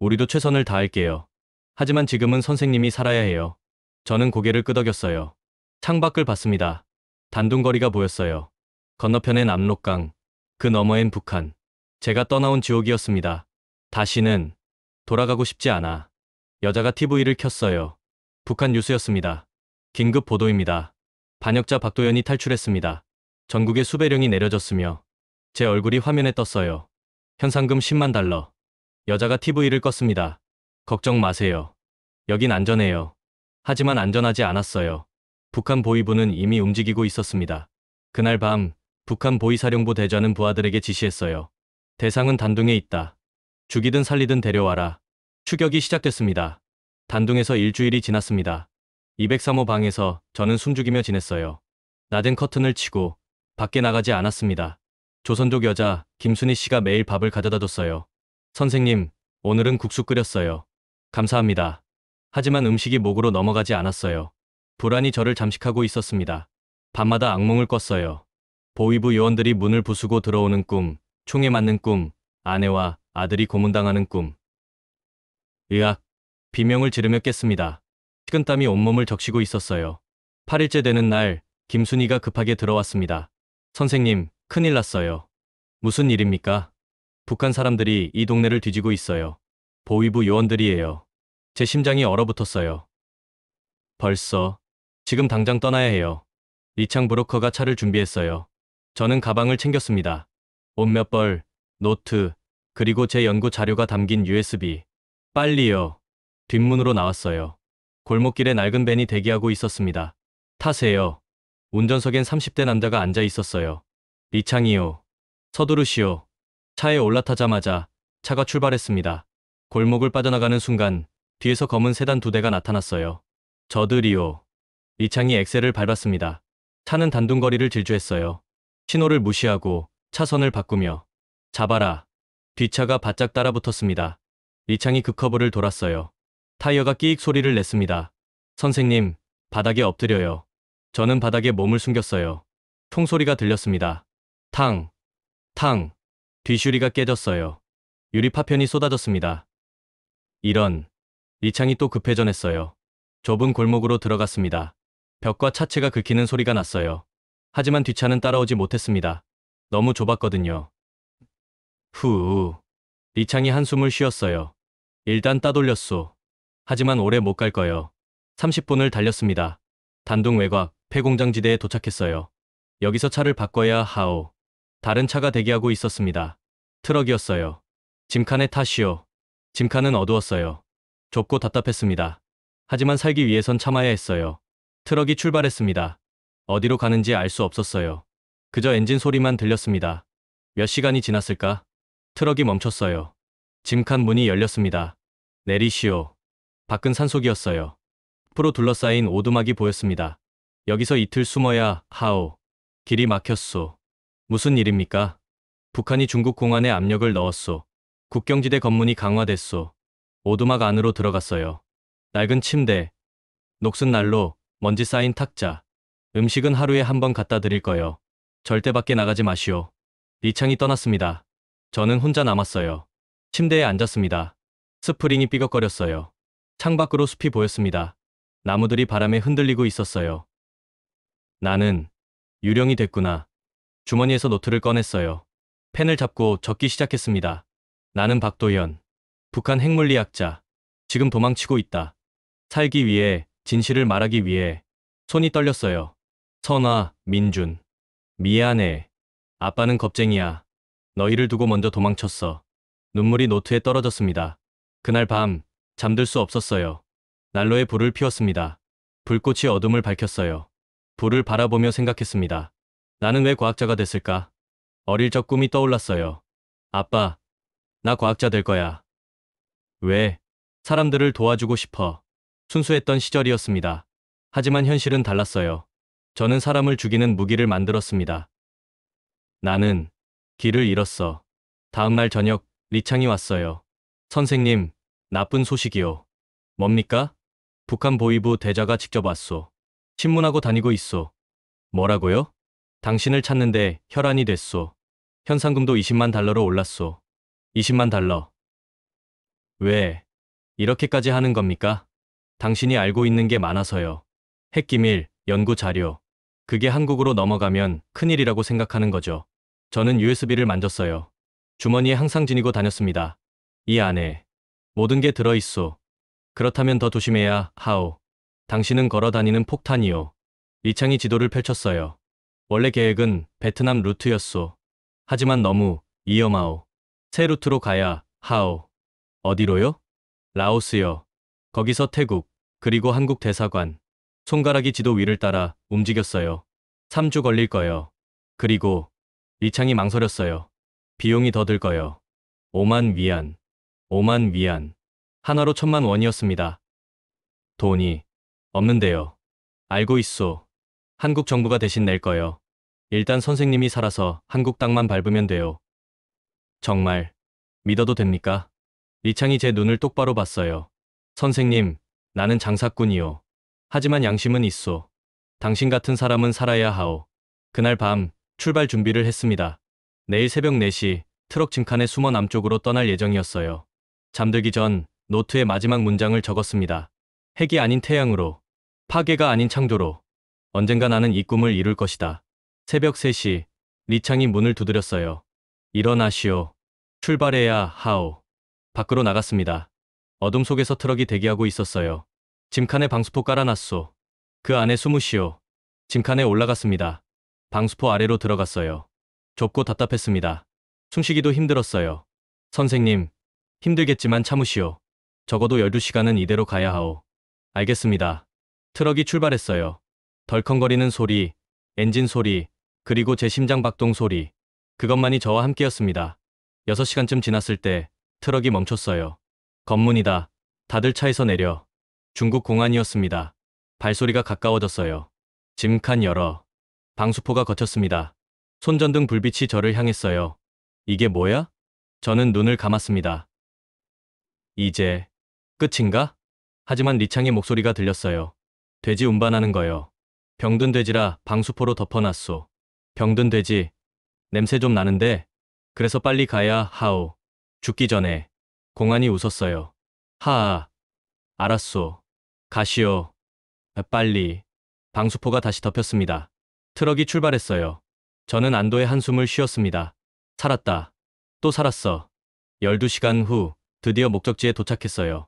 우리도 최선을 다할게요. 하지만 지금은 선생님이 살아야 해요. 저는 고개를 끄덕였어요. 창밖을 봤습니다. 단둥거리가 보였어요. 건너편엔 압록강, 그 너머엔 북한. 제가 떠나온 지옥이었습니다. 다시는 돌아가고 싶지 않아. 여자가 TV를 켰어요. 북한 뉴스였습니다. 긴급 보도입니다. 반역자 박도연이 탈출했습니다. 전국에 수배령이 내려졌으며 제 얼굴이 화면에 떴어요. 현상금 10만 달러. 여자가 TV를 껐습니다. 걱정 마세요. 여긴 안전해요. 하지만 안전하지 않았어요. 북한 보위부는 이미 움직이고 있었습니다. 그날 밤 북한 보위사령부 대전은 부하들에게 지시했어요. 대상은 단둥에 있다. 죽이든 살리든 데려와라. 추격이 시작됐습니다. 단둥에서 일주일이 지났습니다. 203호 방에서 저는 숨죽이며 지냈어요. 낮은 커튼을 치고 밖에 나가지 않았습니다. 조선족 여자 김순희 씨가 매일 밥을 가져다 줬어요. 선생님, 오늘은 국수 끓였어요. 감사합니다. 하지만 음식이 목으로 넘어가지 않았어요. 불안이 저를 잠식하고 있었습니다. 밤마다 악몽을 꿨어요. 보위부 요원들이 문을 부수고 들어오는 꿈, 총에 맞는 꿈, 아내와 아들이 고문당하는 꿈. 으악, 비명을 지르며 깼습니다. 식은땀이 온몸을 적시고 있었어요. 8일째 되는 날, 김순희가 급하게 들어왔습니다. 선생님, 큰일 났어요. 무슨 일입니까? 북한 사람들이 이 동네를 뒤지고 있어요. 보위부 요원들이에요. 제 심장이 얼어붙었어요. 벌써? 지금 당장 떠나야 해요. 이창 브로커가 차를 준비했어요. 저는 가방을 챙겼습니다. 옷 몇 벌, 노트, 그리고 제 연구 자료가 담긴 USB. 빨리요. 뒷문으로 나왔어요. 골목길에 낡은 밴이 대기하고 있었습니다. 타세요. 운전석엔 30대 남자가 앉아 있었어요. 이창이요. 서두르시오. 차에 올라타자마자 차가 출발했습니다. 골목을 빠져나가는 순간 뒤에서 검은 세단 2대가 나타났어요. 저들이요. 이창이 엑셀을 밟았습니다. 차는 단둥거리를 질주했어요. 신호를 무시하고 차선을 바꾸며 잡아라. 뒷차가 바짝 따라붙었습니다. 이창이 급커브를 돌았어요. 타이어가 끼익 소리를 냈습니다. 선생님, 바닥에 엎드려요. 저는 바닥에 몸을 숨겼어요. 총소리가 들렸습니다. 탕, 탕. 뒷유리가 깨졌어요. 유리 파편이 쏟아졌습니다. 이런. 이창이 또 급회전했어요. 좁은 골목으로 들어갔습니다. 벽과 차체가 긁히는 소리가 났어요. 하지만 뒷차는 따라오지 못했습니다. 너무 좁았거든요. 후. 이창이 한숨을 쉬었어요. 일단 따돌렸소. 하지만 오래 못 갈 거요. 30분을 달렸습니다. 단둥 외곽 폐공장지대에 도착했어요. 여기서 차를 바꿔야 하오. 다른 차가 대기하고 있었습니다. 트럭이었어요. 짐칸에 타시오. 짐칸은 어두웠어요. 좁고 답답했습니다. 하지만 살기 위해선 참아야 했어요. 트럭이 출발했습니다. 어디로 가는지 알 수 없었어요. 그저 엔진 소리만 들렸습니다. 몇 시간이 지났을까? 트럭이 멈췄어요. 짐칸 문이 열렸습니다. 내리시오. 밖은 산속이었어요. 풀로 둘러싸인 오두막이 보였습니다. 여기서 이틀 숨어야 하오. 길이 막혔소. 무슨 일입니까? 북한이 중국 공안에 압력을 넣었소. 국경지대 검문이 강화됐소. 오두막 안으로 들어갔어요. 낡은 침대, 녹슨 난로, 먼지 쌓인 탁자. 음식은 하루에 한 번 갖다 드릴 거요. 절대 밖에 나가지 마시오. 이창이 떠났습니다. 저는 혼자 남았어요. 침대에 앉았습니다. 스프링이 삐걱거렸어요. 창밖으로 숲이 보였습니다. 나무들이 바람에 흔들리고 있었어요. 나는 유령이 됐구나. 주머니에서 노트를 꺼냈어요. 펜을 잡고 적기 시작했습니다. 나는 박도현. 북한 핵물리학자. 지금 도망치고 있다. 살기 위해, 진실을 말하기 위해. 손이 떨렸어요. 선아, 민준. 미안해. 아빠는 겁쟁이야. 너희를 두고 먼저 도망쳤어. 눈물이 노트에 떨어졌습니다. 그날 밤, 잠들 수 없었어요. 난로에 불을 피웠습니다. 불꽃이 어둠을 밝혔어요. 불을 바라보며 생각했습니다. 나는 왜 과학자가 됐을까? 어릴 적 꿈이 떠올랐어요. 아빠, 나 과학자 될 거야. 왜? 사람들을 도와주고 싶어. 순수했던 시절이었습니다. 하지만 현실은 달랐어요. 저는 사람을 죽이는 무기를 만들었습니다. 나는 길을 잃었어. 다음 날 저녁 리창이 왔어요. 선생님, 나쁜 소식이요. 뭡니까? 북한 보위부 대자가 직접 왔소. 신문하고 다니고 있소. 뭐라고요? 당신을 찾는데 혈안이 됐소. 현상금도 20만 달러로 올랐소. 20만 달러. 왜? 이렇게까지 하는 겁니까? 당신이 알고 있는 게 많아서요. 핵기밀, 연구 자료. 그게 한국으로 넘어가면 큰일이라고 생각하는 거죠. 저는 USB를 만졌어요. 주머니에 항상 지니고 다녔습니다. 이 안에 모든 게 들어있소. 그렇다면 더 조심해야 하오. 당신은 걸어 다니는 폭탄이요. 리창이 지도를 펼쳤어요. 원래 계획은 베트남 루트였소. 하지만 너무 위험하오. 새 루트로 가야 하오. 어디로요? 라오스요. 거기서 태국, 그리고 한국 대사관. 손가락이 지도 위를 따라 움직였어요. 3주 걸릴 거요. 그리고 리창이 망설였어요. 비용이 더 들 거요. 5만 위안. 5만 위안. 하나로 1,000만 원이었습니다. 돈이 없는데요. 알고 있소. 한국 정부가 대신 낼 거요. 일단 선생님이 살아서 한국 땅만 밟으면 돼요. 정말 믿어도 됩니까? 리창이 제 눈을 똑바로 봤어요. 선생님, 나는 장사꾼이요. 하지만 양심은 있소. 당신 같은 사람은 살아야 하오. 그날 밤 출발 준비를 했습니다. 내일 새벽 4시 트럭 짐칸에 숨어 남쪽으로 떠날 예정이었어요. 잠들기 전 노트에 마지막 문장을 적었습니다. 핵이 아닌 태양으로, 파괴가 아닌 창조로. 언젠가 나는 이 꿈을 이룰 것이다. 새벽 3시 리창이 문을 두드렸어요. 일어나시오. 출발해야 하오. 밖으로 나갔습니다. 어둠 속에서 트럭이 대기하고 있었어요. 짐칸에 방수포 깔아놨소. 그 안에 숨으시오. 짐칸에 올라갔습니다. 방수포 아래로 들어갔어요. 좁고 답답했습니다. 숨쉬기도 힘들었어요. 선생님, 힘들겠지만 참으시오. 적어도 12시간은 이대로 가야 하오. 알겠습니다. 트럭이 출발했어요. 덜컹거리는 소리, 엔진 소리, 그리고 제 심장 박동 소리. 그것만이 저와 함께였습니다. 6시간쯤 지났을 때 트럭이 멈췄어요. 검문이다. 다들 차에서 내려. 중국 공안이었습니다. 발소리가 가까워졌어요. 짐칸 열어. 방수포가 거쳤습니다. 손전등 불빛이 저를 향했어요. 이게 뭐야? 저는 눈을 감았습니다. 이제 끝인가? 하지만 리창의 목소리가 들렸어요. 돼지 운반하는 거요. 병든 돼지라 방수포로 덮어놨소. 병든 돼지. 냄새 좀 나는데. 그래서 빨리 가야 하오. 죽기 전에. 공안이 웃었어요. 하아. 알았소. 가시오. 빨리. 방수포가 다시 덮였습니다. 트럭이 출발했어요. 저는 안도의 한숨을 쉬었습니다. 살았다. 또 살았어. 12시간 후 드디어 목적지에 도착했어요.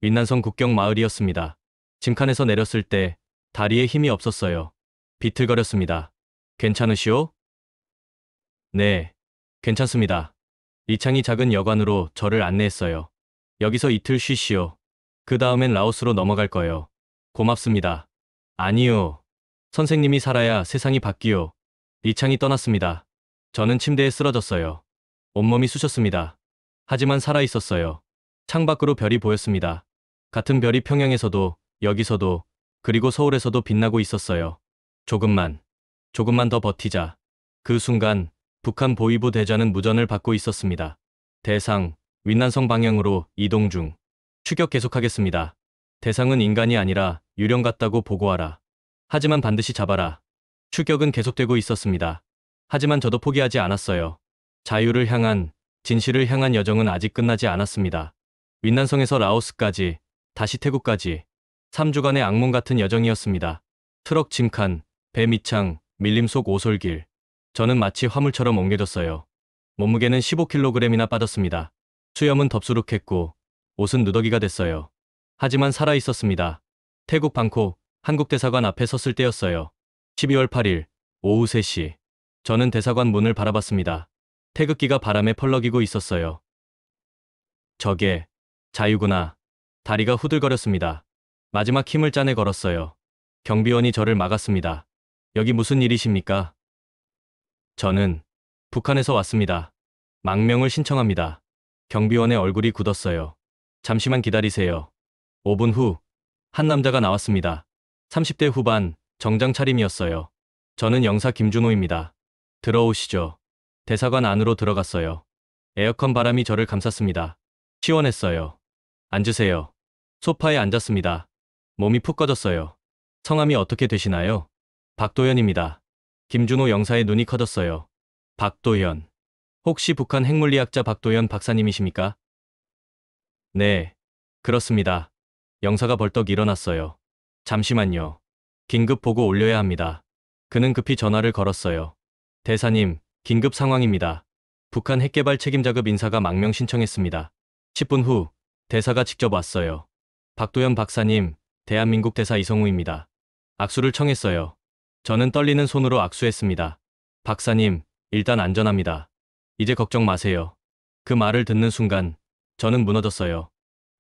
윈난성 국경 마을이었습니다. 짐칸에서 내렸을 때 다리에 힘이 없었어요. 비틀거렸습니다. 괜찮으시오? 네, 괜찮습니다. 리창이 작은 여관으로 저를 안내했어요. 여기서 이틀 쉬시오. 그 다음엔 라오스로 넘어갈 거요. 고맙습니다. 아니요. 선생님이 살아야 세상이 바뀌요. 리창이 떠났습니다. 저는 침대에 쓰러졌어요. 온몸이 쑤셨습니다. 하지만 살아있었어요. 창밖으로 별이 보였습니다. 같은 별이 평양에서도, 여기서도, 그리고 서울에서도 빛나고 있었어요. 조금만 더 버티자. 그 순간 북한 보위부 대자는 무전을 받고 있었습니다. 대상, 윈난성 방향으로 이동 중. 추격 계속하겠습니다. 대상은 인간이 아니라 유령 같다고 보고하라. 하지만 반드시 잡아라. 추격은 계속되고 있었습니다. 하지만 저도 포기하지 않았어요. 자유를 향한, 진실을 향한 여정은 아직 끝나지 않았습니다. 윈난성에서 라오스까지, 다시 태국까지 3주간의 악몽 같은 여정이었습니다. 트럭 짐칸, 배 밑창, 밀림 속 오솔길. 저는 마치 화물처럼 옮겨졌어요. 몸무게는 15kg이나 빠졌습니다. 수염은 덥수룩했고 옷은 누더기가 됐어요. 하지만 살아있었습니다. 태국 방콕 한국 대사관 앞에 섰을 때였어요. 12월 8일 오후 3시. 저는 대사관 문을 바라봤습니다. 태극기가 바람에 펄럭이고 있었어요. 저게 자유구나. 다리가 후들거렸습니다. 마지막 힘을 짜내 걸었어요. 경비원이 저를 막았습니다. 여기 무슨 일이십니까? 저는 북한에서 왔습니다. 망명을 신청합니다. 경비원의 얼굴이 굳었어요. 잠시만 기다리세요. 5분 후, 한 남자가 나왔습니다. 30대 후반, 정장 차림이었어요. 저는 영사 김준호입니다. 들어오시죠. 대사관 안으로 들어갔어요. 에어컨 바람이 저를 감쌌습니다. 시원했어요. 앉으세요. 소파에 앉았습니다. 몸이 푹 꺼졌어요. 성함이 어떻게 되시나요? 박도현입니다. 김준호 영사의 눈이 커졌어요. 박도현. 혹시 북한 핵물리학자 박도현 박사님이십니까? 네, 그렇습니다. 영사가 벌떡 일어났어요. 잠시만요. 긴급 보고 올려야 합니다. 그는 급히 전화를 걸었어요. 대사님, 긴급 상황입니다. 북한 핵개발 책임자급 인사가 망명 신청했습니다. 10분 후, 대사가 직접 왔어요. 박도현 박사님, 대한민국 대사 이성우입니다. 악수를 청했어요. 저는 떨리는 손으로 악수했습니다. 박사님, 일단 안전합니다. 이제 걱정 마세요. 그 말을 듣는 순간, 저는 무너졌어요.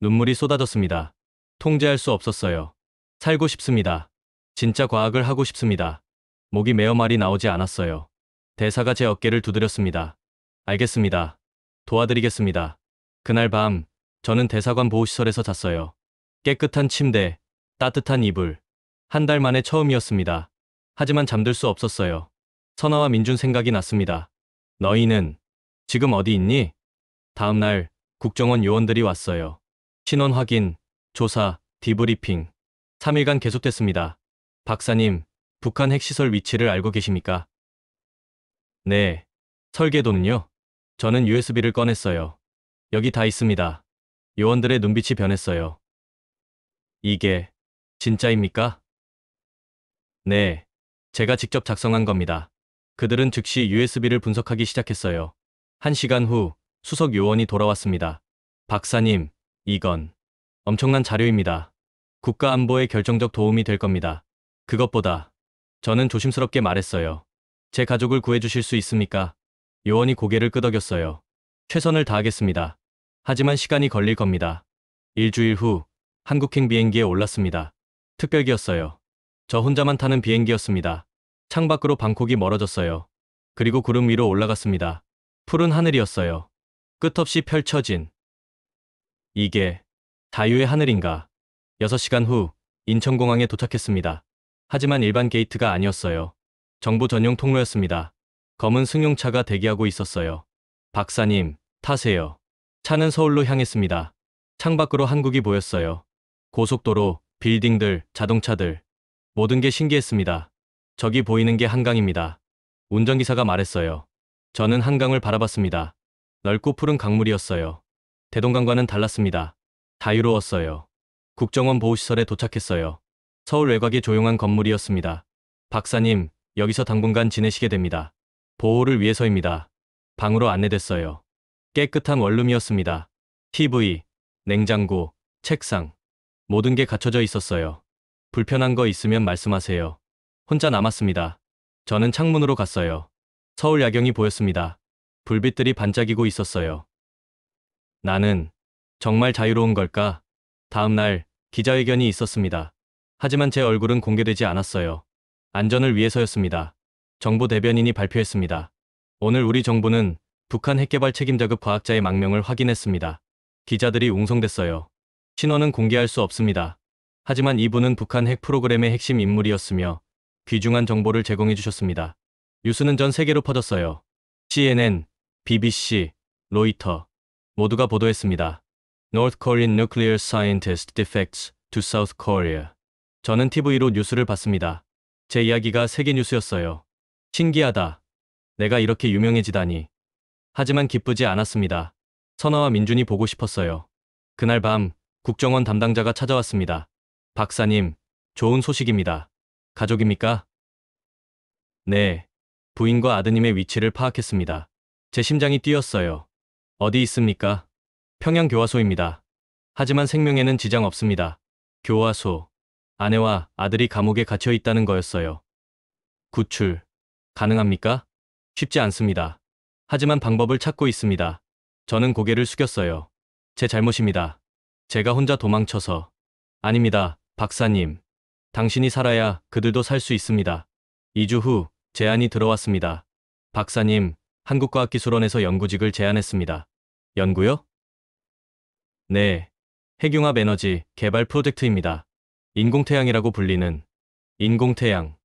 눈물이 쏟아졌습니다. 통제할 수 없었어요. 살고 싶습니다. 진짜 과학을 하고 싶습니다. 목이 메어 말이 나오지 않았어요. 대사가 제 어깨를 두드렸습니다. 알겠습니다. 도와드리겠습니다. 그날 밤, 저는 대사관 보호시설에서 잤어요. 깨끗한 침대, 따뜻한 이불. 한 달 만에 처음이었습니다. 하지만 잠들 수 없었어요. 선아와 민준 생각이 났습니다. 너희는 지금 어디 있니? 다음 날 국정원 요원들이 왔어요. 신원 확인, 조사, 디브리핑. 3일간 계속됐습니다. 박사님, 북한 핵시설 위치를 알고 계십니까? 네. 설계도는요? 저는 USB를 꺼냈어요. 여기 다 있습니다. 요원들의 눈빛이 변했어요. 이게 진짜입니까? 네. 제가 직접 작성한 겁니다. 그들은 즉시 USB를 분석하기 시작했어요. 1시간 후 수석 요원이 돌아왔습니다. 박사님, 이건 엄청난 자료입니다. 국가 안보에 결정적 도움이 될 겁니다. 그것보다 저는 조심스럽게 말했어요. 제 가족을 구해주실 수 있습니까? 요원이 고개를 끄덕였어요. 최선을 다하겠습니다. 하지만 시간이 걸릴 겁니다. 일주일 후 한국행 비행기에 올랐습니다. 특별기였어요. 저 혼자만 타는 비행기였습니다. 창밖으로 방콕이 멀어졌어요. 그리고 구름 위로 올라갔습니다. 푸른 하늘이었어요. 끝없이 펼쳐진. 이게 자유의 하늘인가? 6시간 후 인천공항에 도착했습니다. 하지만 일반 게이트가 아니었어요. 정부 전용 통로였습니다. 검은 승용차가 대기하고 있었어요. 박사님, 타세요. 차는 서울로 향했습니다. 창밖으로 한국이 보였어요. 고속도로, 빌딩들, 자동차들. 모든 게 신기했습니다. 저기 보이는 게 한강입니다. 운전기사가 말했어요. 저는 한강을 바라봤습니다. 넓고 푸른 강물이었어요. 대동강과는 달랐습니다. 자유로웠어요. 국정원 보호시설에 도착했어요. 서울 외곽의 조용한 건물이었습니다. 박사님, 여기서 당분간 지내시게 됩니다. 보호를 위해서입니다. 방으로 안내됐어요. 깨끗한 원룸이었습니다. TV, 냉장고, 책상. 모든 게 갖춰져 있었어요. 불편한 거 있으면 말씀하세요. 혼자 남았습니다. 저는 창문으로 갔어요. 서울 야경이 보였습니다. 불빛들이 반짝이고 있었어요. 나는 정말 자유로운 걸까? 다음 날 기자회견이 있었습니다. 하지만 제 얼굴은 공개되지 않았어요. 안전을 위해서였습니다. 정부 대변인이 발표했습니다. 오늘 우리 정부는 북한 핵개발 책임자급 과학자의 망명을 확인했습니다. 기자들이 웅성댔어요. 신원은 공개할 수 없습니다. 하지만 이분은 북한 핵 프로그램의 핵심 인물이었으며 귀중한 정보를 제공해 주셨습니다. 뉴스는 전 세계로 퍼졌어요. CNN, BBC, 로이터 모두가 보도했습니다. North Korean Nuclear Scientist Defects to South Korea. 저는 TV로 뉴스를 봤습니다. 제 이야기가 세계 뉴스였어요. 신기하다. 내가 이렇게 유명해지다니. 하지만 기쁘지 않았습니다. 선아와 민준이 보고 싶었어요. 그날 밤 국정원 담당자가 찾아왔습니다. 박사님, 좋은 소식입니다. 가족입니까? 네. 부인과 아드님의 위치를 파악했습니다. 제 심장이 뛰었어요. 어디 있습니까? 평양 교화소입니다. 하지만 생명에는 지장 없습니다. 교화소. 아내와 아들이 감옥에 갇혀 있다는 거였어요. 구출. 가능합니까? 쉽지 않습니다. 하지만 방법을 찾고 있습니다. 저는 고개를 숙였어요. 제 잘못입니다. 제가 혼자 도망쳐서. 아닙니다, 박사님. 당신이 살아야 그들도 살 수 있습니다. 2주 후 제안이 들어왔습니다. 박사님, 한국과학기술원에서 연구직을 제안했습니다. 연구요? 네. 핵융합 에너지 개발 프로젝트입니다. 인공태양이라고 불리는 인공태양.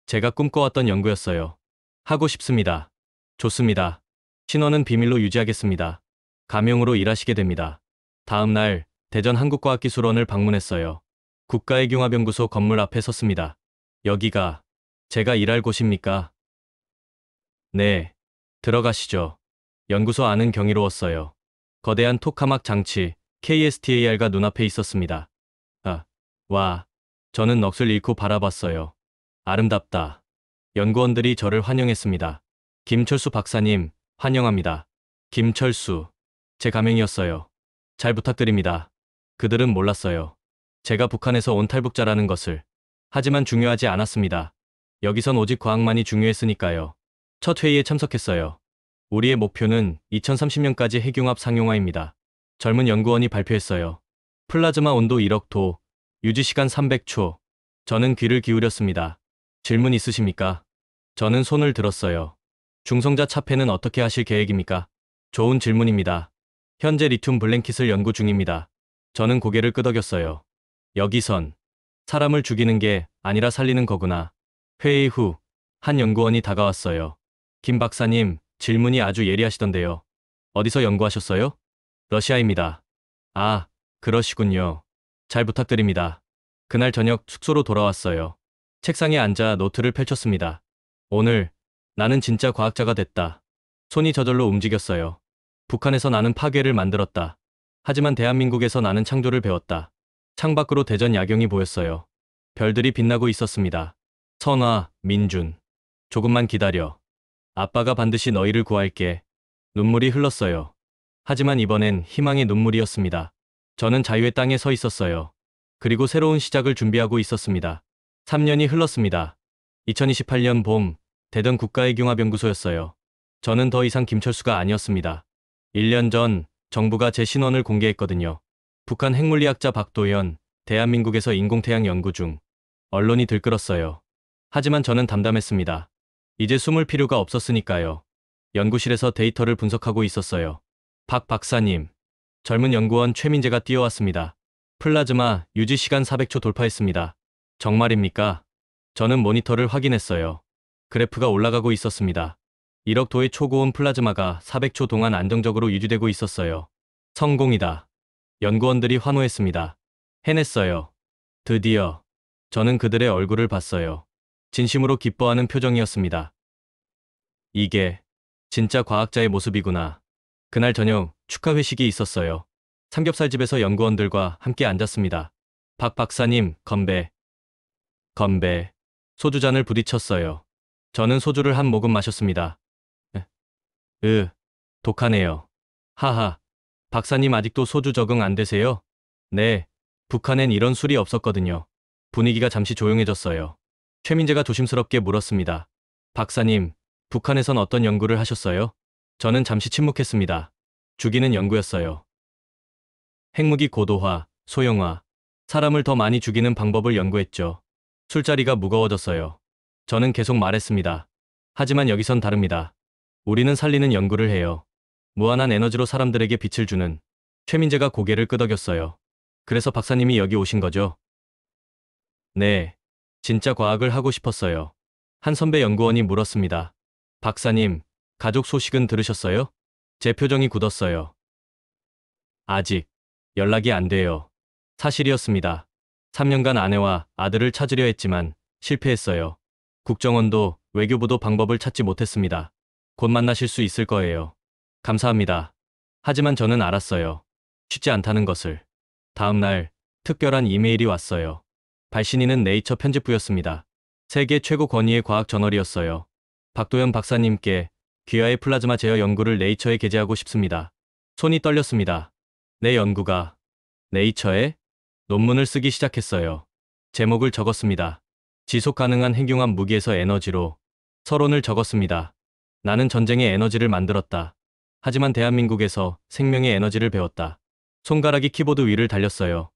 제가 꿈꿔왔던 연구였어요. 하고 싶습니다. 좋습니다. 신원은 비밀로 유지하겠습니다. 가명으로 일하시게 됩니다. 다음 날 대전 한국과학기술원을 방문했어요. 국가해경화연구소 건물 앞에 섰습니다. 여기가 제가 일할 곳입니까? 네. 들어가시죠. 연구소 안은 경이로웠어요. 거대한 토카막 장치, KSTAR가 눈앞에 있었습니다. 아, 와. 저는 넋을 잃고 바라봤어요. 아름답다. 연구원들이 저를 환영했습니다. 김철수 박사님, 환영합니다. 김철수. 제 가명이었어요. 잘 부탁드립니다. 그들은 몰랐어요. 제가 북한에서 온 탈북자라는 것을. 하지만 중요하지 않았습니다. 여기선 오직 과학만이 중요했으니까요. 첫 회의에 참석했어요. 우리의 목표는 2030년까지 핵융합 상용화입니다. 젊은 연구원이 발표했어요. 플라즈마 온도 1억 도, 유지시간 300초. 저는 귀를 기울였습니다. 질문 있으십니까? 저는 손을 들었어요. 중성자 차폐는 어떻게 하실 계획입니까? 좋은 질문입니다. 현재 리튬 블랭킷을 연구 중입니다. 저는 고개를 끄덕였어요. 여기선 사람을 죽이는 게 아니라 살리는 거구나. 회의 후 한 연구원이 다가왔어요. 김 박사님, 질문이 아주 예리하시던데요. 어디서 연구하셨어요? 러시아입니다. 아, 그러시군요. 잘 부탁드립니다. 그날 저녁 숙소로 돌아왔어요. 책상에 앉아 노트를 펼쳤습니다. 오늘 나는 진짜 과학자가 됐다. 손이 저절로 움직였어요. 북한에서 나는 파괴를 만들었다. 하지만 대한민국에서 나는 창조를 배웠다. 창밖으로 대전 야경이 보였어요. 별들이 빛나고 있었습니다. 선화, 민준. 조금만 기다려. 아빠가 반드시 너희를 구할게. 눈물이 흘렀어요. 하지만 이번엔 희망의 눈물이었습니다. 저는 자유의 땅에 서 있었어요. 그리고 새로운 시작을 준비하고 있었습니다. 3년이 흘렀습니다. 2028년 봄, 대전 국가해경화연구소였어요. 저는 더 이상 김철수가 아니었습니다. 1년 전 정부가 제 신원을 공개했거든요. 북한 핵물리학자 박도현, 대한민국에서 인공태양 연구 중. 언론이 들끓었어요. 하지만 저는 담담했습니다. 이제 숨을 필요가 없었으니까요. 연구실에서 데이터를 분석하고 있었어요. 박 박사님. 젊은 연구원 최민재가 뛰어왔습니다. 플라즈마 유지 시간 400초 돌파했습니다. 정말입니까? 저는 모니터를 확인했어요. 그래프가 올라가고 있었습니다. 1억 도의 초고온 플라즈마가 400초 동안 안정적으로 유지되고 있었어요. 성공이다. 연구원들이 환호했습니다. 해냈어요. 드디어. 저는 그들의 얼굴을 봤어요. 진심으로 기뻐하는 표정이었습니다. 이게 진짜 과학자의 모습이구나. 그날 저녁 축하 회식이 있었어요. 삼겹살집에서 연구원들과 함께 앉았습니다. 박 박사님, 건배. 건배. 소주잔을 부딪혔어요. 저는 소주를 한 모금 마셨습니다. 독하네요. 하하. 박사님 아직도 소주 적응 안 되세요? 네. 북한엔 이런 술이 없었거든요. 분위기가 잠시 조용해졌어요. 최민재가 조심스럽게 물었습니다. 박사님, 북한에선 어떤 연구를 하셨어요? 저는 잠시 침묵했습니다. 죽이는 연구였어요. 핵무기 고도화, 소형화, 사람을 더 많이 죽이는 방법을 연구했죠. 술자리가 무거워졌어요. 저는 계속 말했습니다. 하지만 여기선 다릅니다. 우리는 살리는 연구를 해요. 무한한 에너지로 사람들에게 빛을 주는. 최민재가 고개를 끄덕였어요. 그래서 박사님이 여기 오신 거죠? 네. 진짜 과학을 하고 싶었어요. 한 선배 연구원이 물었습니다. 박사님, 가족 소식은 들으셨어요? 제 표정이 굳었어요. 아직 연락이 안 돼요. 사실이었습니다. 3년간 아내와 아들을 찾으려 했지만 실패했어요. 국정원도 외교부도 방법을 찾지 못했습니다. 곧 만나실 수 있을 거예요. 감사합니다. 하지만 저는 알았어요. 쉽지 않다는 것을. 다음 날 특별한 이메일이 왔어요. 발신인은 네이처 편집부였습니다. 세계 최고 권위의 과학 저널이었어요. 박도현 박사님께 귀하의 플라즈마 제어 연구를 네이처에 게재하고 싶습니다. 손이 떨렸습니다. 내 연구가 네이처에 논문을 쓰기 시작했어요. 제목을 적었습니다. 지속 가능한 핵융합 무기에서 에너지로. 서론을 적었습니다. 나는 전쟁의 에너지를 만들었다. 하지만 대한민국에서 생명의 에너지를 배웠다. 손가락이 키보드 위를 달렸어요.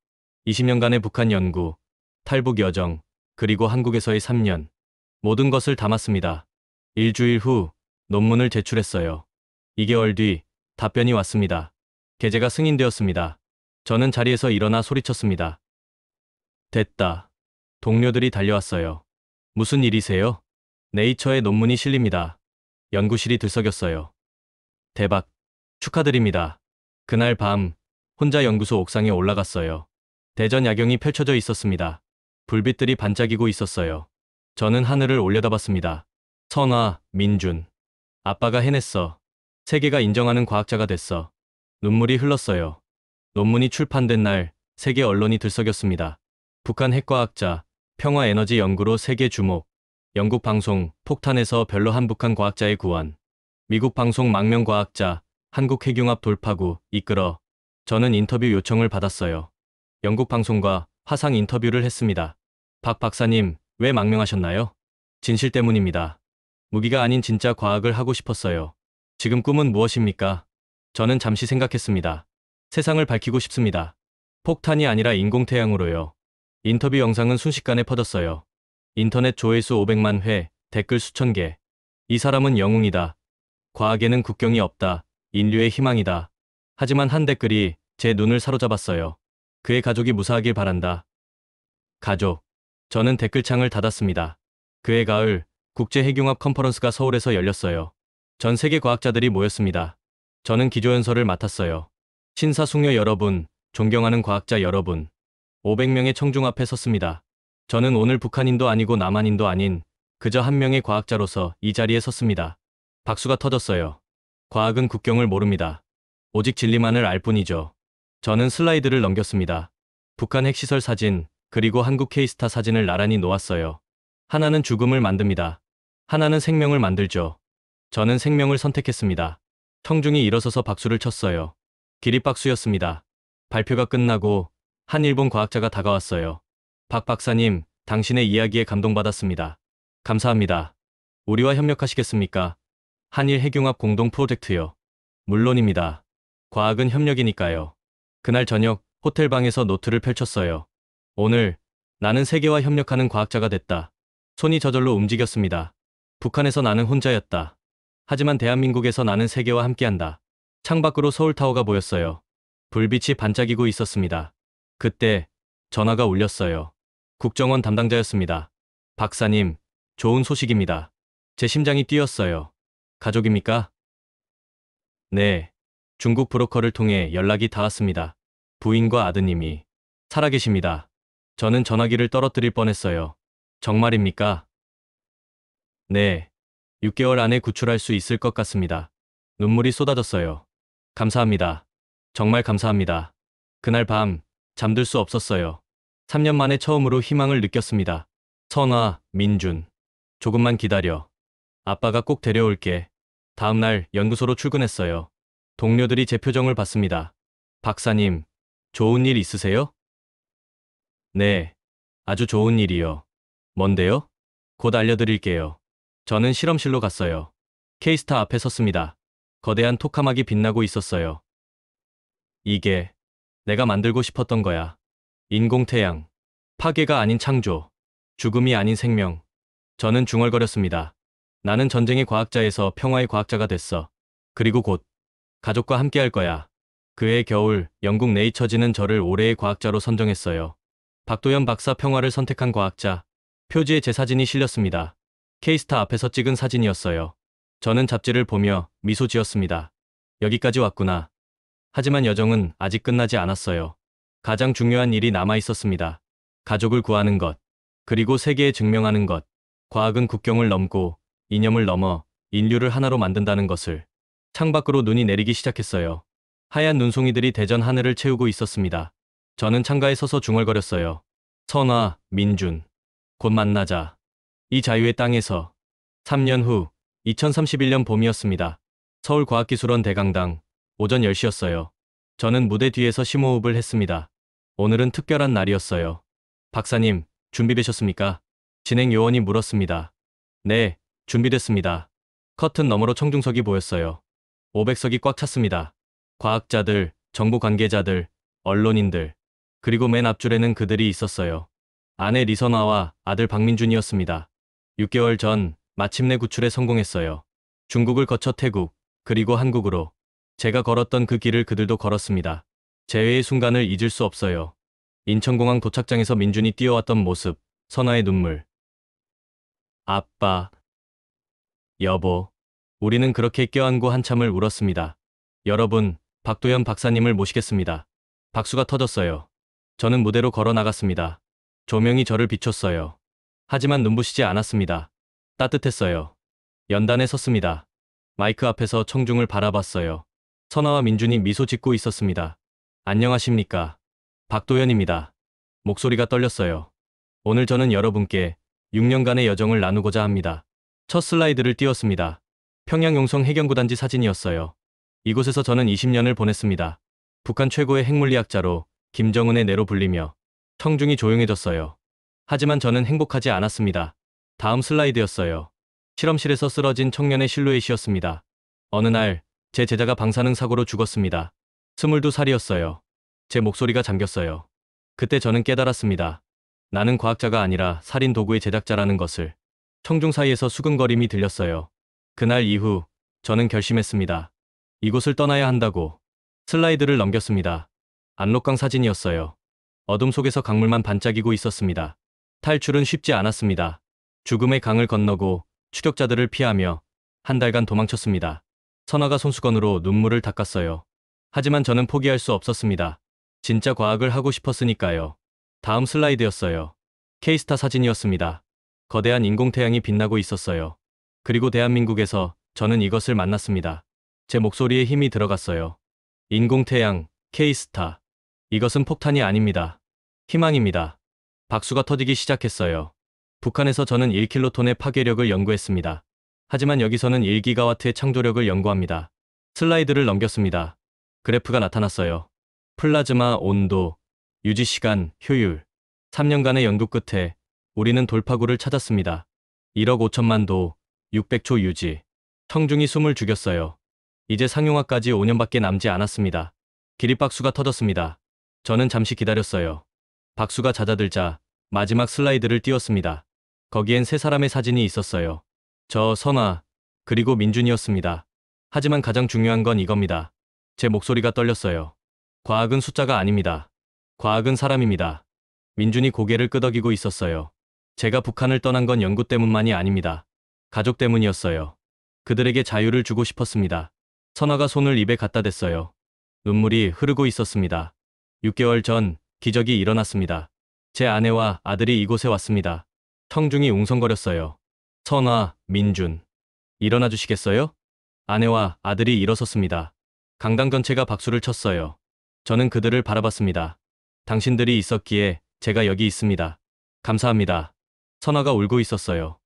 20년간의 북한 연구, 탈북 여정, 그리고 한국에서의 3년. 모든 것을 담았습니다. 일주일 후 논문을 제출했어요. 2개월 뒤 답변이 왔습니다. 게재가 승인되었습니다. 저는 자리에서 일어나 소리쳤습니다. 됐다. 동료들이 달려왔어요. 무슨 일이세요? 네이처에 논문이 실립니다. 연구실이 들썩였어요. 대박. 축하드립니다. 그날 밤 혼자 연구소 옥상에 올라갔어요. 대전 야경이 펼쳐져 있었습니다. 불빛들이 반짝이고 있었어요. 저는 하늘을 올려다봤습니다. 선화, 민준. 아빠가 해냈어. 세계가 인정하는 과학자가 됐어. 눈물이 흘렀어요. 논문이 출판된 날 세계 언론이 들썩였습니다. 북한 핵과학자, 평화에너지 연구로 세계 주목. 영국 방송, 폭탄에서 별로 한 북한 과학자의 구원. 미국 방송 망명과학자, 한국 핵융합 돌파구, 이끌어. 저는 인터뷰 요청을 받았어요. 영국 방송과 화상 인터뷰를 했습니다. 박 박사님, 왜 망명하셨나요? 진실 때문입니다. 무기가 아닌 진짜 과학을 하고 싶었어요. 지금 꿈은 무엇입니까? 저는 잠시 생각했습니다. 세상을 밝히고 싶습니다. 폭탄이 아니라 인공태양으로요. 인터뷰 영상은 순식간에 퍼졌어요. 인터넷 조회수 500만 회, 댓글 수천 개. 이 사람은 영웅이다. 과학에는 국경이 없다. 인류의 희망이다. 하지만 한 댓글이 제 눈을 사로잡았어요. 그의 가족이 무사하길 바란다. 가족. 저는 댓글창을 닫았습니다. 그해 가을, 국제핵융합 컨퍼런스가 서울에서 열렸어요. 전 세계 과학자들이 모였습니다. 저는 기조연설을 맡았어요. 신사숙녀 여러분, 존경하는 과학자 여러분. 500명의 청중 앞에 섰습니다. 저는 오늘 북한인도 아니고 남한인도 아닌 그저 한 명의 과학자로서 이 자리에 섰습니다. 박수가 터졌어요. 과학은 국경을 모릅니다. 오직 진리만을 알 뿐이죠. 저는 슬라이드를 넘겼습니다. 북한 핵시설 사진, 그리고 한국 K스타 사진을 나란히 놓았어요. 하나는 죽음을 만듭니다. 하나는 생명을 만들죠. 저는 생명을 선택했습니다. 청중이 일어서서 박수를 쳤어요. 기립박수였습니다. 발표가 끝나고 한 일본 과학자가 다가왔어요. 박 박사님, 당신의 이야기에 감동받았습니다. 감사합니다. 우리와 협력하시겠습니까? 한일 핵융합 공동 프로젝트요. 물론입니다. 과학은 협력이니까요. 그날 저녁 호텔방에서 노트를 펼쳤어요. 오늘 나는 세계와 협력하는 과학자가 됐다. 손이 저절로 움직였습니다. 북한에서 나는 혼자였다. 하지만 대한민국에서 나는 세계와 함께한다. 창밖으로 서울타워가 보였어요. 불빛이 반짝이고 있었습니다. 그때 전화가 울렸어요. 국정원 담당자였습니다. 박사님, 좋은 소식입니다. 제 심장이 뛰었어요. 가족입니까? 네. 중국 브로커를 통해 연락이 닿았습니다. 부인과 아드님이 살아계십니다. 저는 전화기를 떨어뜨릴 뻔했어요. 정말입니까? 네. 6개월 안에 구출할 수 있을 것 같습니다. 눈물이 쏟아졌어요. 감사합니다. 정말 감사합니다. 그날 밤 잠들 수 없었어요. 3년 만에 처음으로 희망을 느꼈습니다. 선화, 민준. 조금만 기다려. 아빠가 꼭 데려올게. 다음 날 연구소로 출근했어요. 동료들이 제 표정을 봤습니다. 박사님, 좋은 일 있으세요? 네. 아주 좋은 일이요. 뭔데요? 곧 알려드릴게요. 저는 실험실로 갔어요. K스타 앞에 섰습니다. 거대한 토카막이 빛나고 있었어요. 이게 내가 만들고 싶었던 거야. 인공태양. 파괴가 아닌 창조. 죽음이 아닌 생명. 저는 중얼거렸습니다. 나는 전쟁의 과학자에서 평화의 과학자가 됐어. 그리고 곧 가족과 함께할 거야. 그해 겨울 영국 네이처지는 저를 올해의 과학자로 선정했어요. 박도연 박사 평화를 선택한 과학자. 표지에 제 사진이 실렸습니다. K스타 앞에서 찍은 사진이었어요. 저는 잡지를 보며 미소 지었습니다. 여기까지 왔구나. 하지만 여정은 아직 끝나지 않았어요. 가장 중요한 일이 남아 있었습니다. 가족을 구하는 것. 그리고 세계에 증명하는 것. 과학은 국경을 넘고 이념을 넘어 인류를 하나로 만든다는 것을. 창밖으로 눈이 내리기 시작했어요. 하얀 눈송이들이 대전 하늘을 채우고 있었습니다. 저는 창가에 서서 중얼거렸어요. 선화, 민준. 곧 만나자. 이 자유의 땅에서. 3년 후 2031년 봄이었습니다. 서울과학기술원 대강당. 오전 10시였어요. 저는 무대 뒤에서 심호흡을 했습니다. 오늘은 특별한 날이었어요. 박사님, 준비되셨습니까? 진행 요원이 물었습니다. 네, 준비됐습니다. 커튼 너머로 청중석이 보였어요. 500석이 꽉 찼습니다. 과학자들, 정부 관계자들, 언론인들. 그리고 맨 앞줄에는 그들이 있었어요. 아내 리선화와 아들 박민준이었습니다. 6개월 전 마침내 구출에 성공했어요. 중국을 거쳐 태국, 그리고 한국으로. 제가 걸었던 그 길을 그들도 걸었습니다. 재회의 순간을 잊을 수 없어요. 인천공항 도착장에서 민준이 뛰어왔던 모습, 선화의 눈물. 아빠, 여보, 우리는 그렇게 껴안고 한참을 울었습니다. 여러분, 박도현 박사님을 모시겠습니다. 박수가 터졌어요. 저는 무대로 걸어 나갔습니다. 조명이 저를 비췄어요. 하지만 눈부시지 않았습니다. 따뜻했어요. 연단에 섰습니다. 마이크 앞에서 청중을 바라봤어요. 선아와 민준이 미소 짓고 있었습니다. 안녕하십니까. 박도현입니다. 목소리가 떨렸어요. 오늘 저는 여러분께 6년간의 여정을 나누고자 합니다. 첫 슬라이드를 띄웠습니다. 평양용성 해경구단지 사진이었어요. 이곳에서 저는 20년을 보냈습니다. 북한 최고의 핵물리학자로 김정은의 내로 불리며 청중이 조용해졌어요. 하지만 저는 행복하지 않았습니다. 다음 슬라이드였어요. 실험실에서 쓰러진 청년의 실루엣이었습니다. 어느 날, 제 제자가 방사능 사고로 죽었습니다. 22살이었어요. 제 목소리가 잠겼어요. 그때 저는 깨달았습니다. 나는 과학자가 아니라 살인 도구의 제작자라는 것을. 청중 사이에서 수근거림이 들렸어요. 그날 이후, 저는 결심했습니다. 이곳을 떠나야 한다고. 슬라이드를 넘겼습니다. 압록강 사진이었어요. 어둠 속에서 강물만 반짝이고 있었습니다. 탈출은 쉽지 않았습니다. 죽음의 강을 건너고 추격자들을 피하며 한 달간 도망쳤습니다. 선아가 손수건으로 눈물을 닦았어요. 하지만 저는 포기할 수 없었습니다. 진짜 과학을 하고 싶었으니까요. 다음 슬라이드였어요. K스타 사진이었습니다. 거대한 인공태양이 빛나고 있었어요. 그리고 대한민국에서 저는 이것을 만났습니다. 제 목소리에 힘이 들어갔어요. 인공태양, K스타. 이것은 폭탄이 아닙니다. 희망입니다. 박수가 터지기 시작했어요. 북한에서 저는 1킬로톤의 파괴력을 연구했습니다. 하지만 여기서는 1기가와트의 창조력을 연구합니다. 슬라이드를 넘겼습니다. 그래프가 나타났어요. 플라즈마, 온도, 유지시간, 효율. 3년간의 연구 끝에 우리는 돌파구를 찾았습니다. 1억 5천만 도, 600초 유지. 청중이 숨을 죽였어요. 이제 상용화까지 5년밖에 남지 않았습니다. 기립박수가 터졌습니다. 저는 잠시 기다렸어요. 박수가 잦아들자 마지막 슬라이드를 띄웠습니다. 거기엔 세 사람의 사진이 있었어요. 저, 선아, 그리고 민준이었습니다. 하지만 가장 중요한 건 이겁니다. 제 목소리가 떨렸어요. 과학은 숫자가 아닙니다. 과학은 사람입니다. 민준이 고개를 끄덕이고 있었어요. 제가 북한을 떠난 건 연구 때문만이 아닙니다. 가족 때문이었어요. 그들에게 자유를 주고 싶었습니다. 선아가 손을 입에 갖다 댔어요. 눈물이 흐르고 있었습니다. 6개월 전 기적이 일어났습니다. 제 아내와 아들이 이곳에 왔습니다. 청중이 웅성거렸어요. 선아, 민준. 일어나 주시겠어요? 아내와 아들이 일어섰습니다. 강당 전체가 박수를 쳤어요. 저는 그들을 바라봤습니다. 당신들이 있었기에 제가 여기 있습니다. 감사합니다. 선아가 울고 있었어요.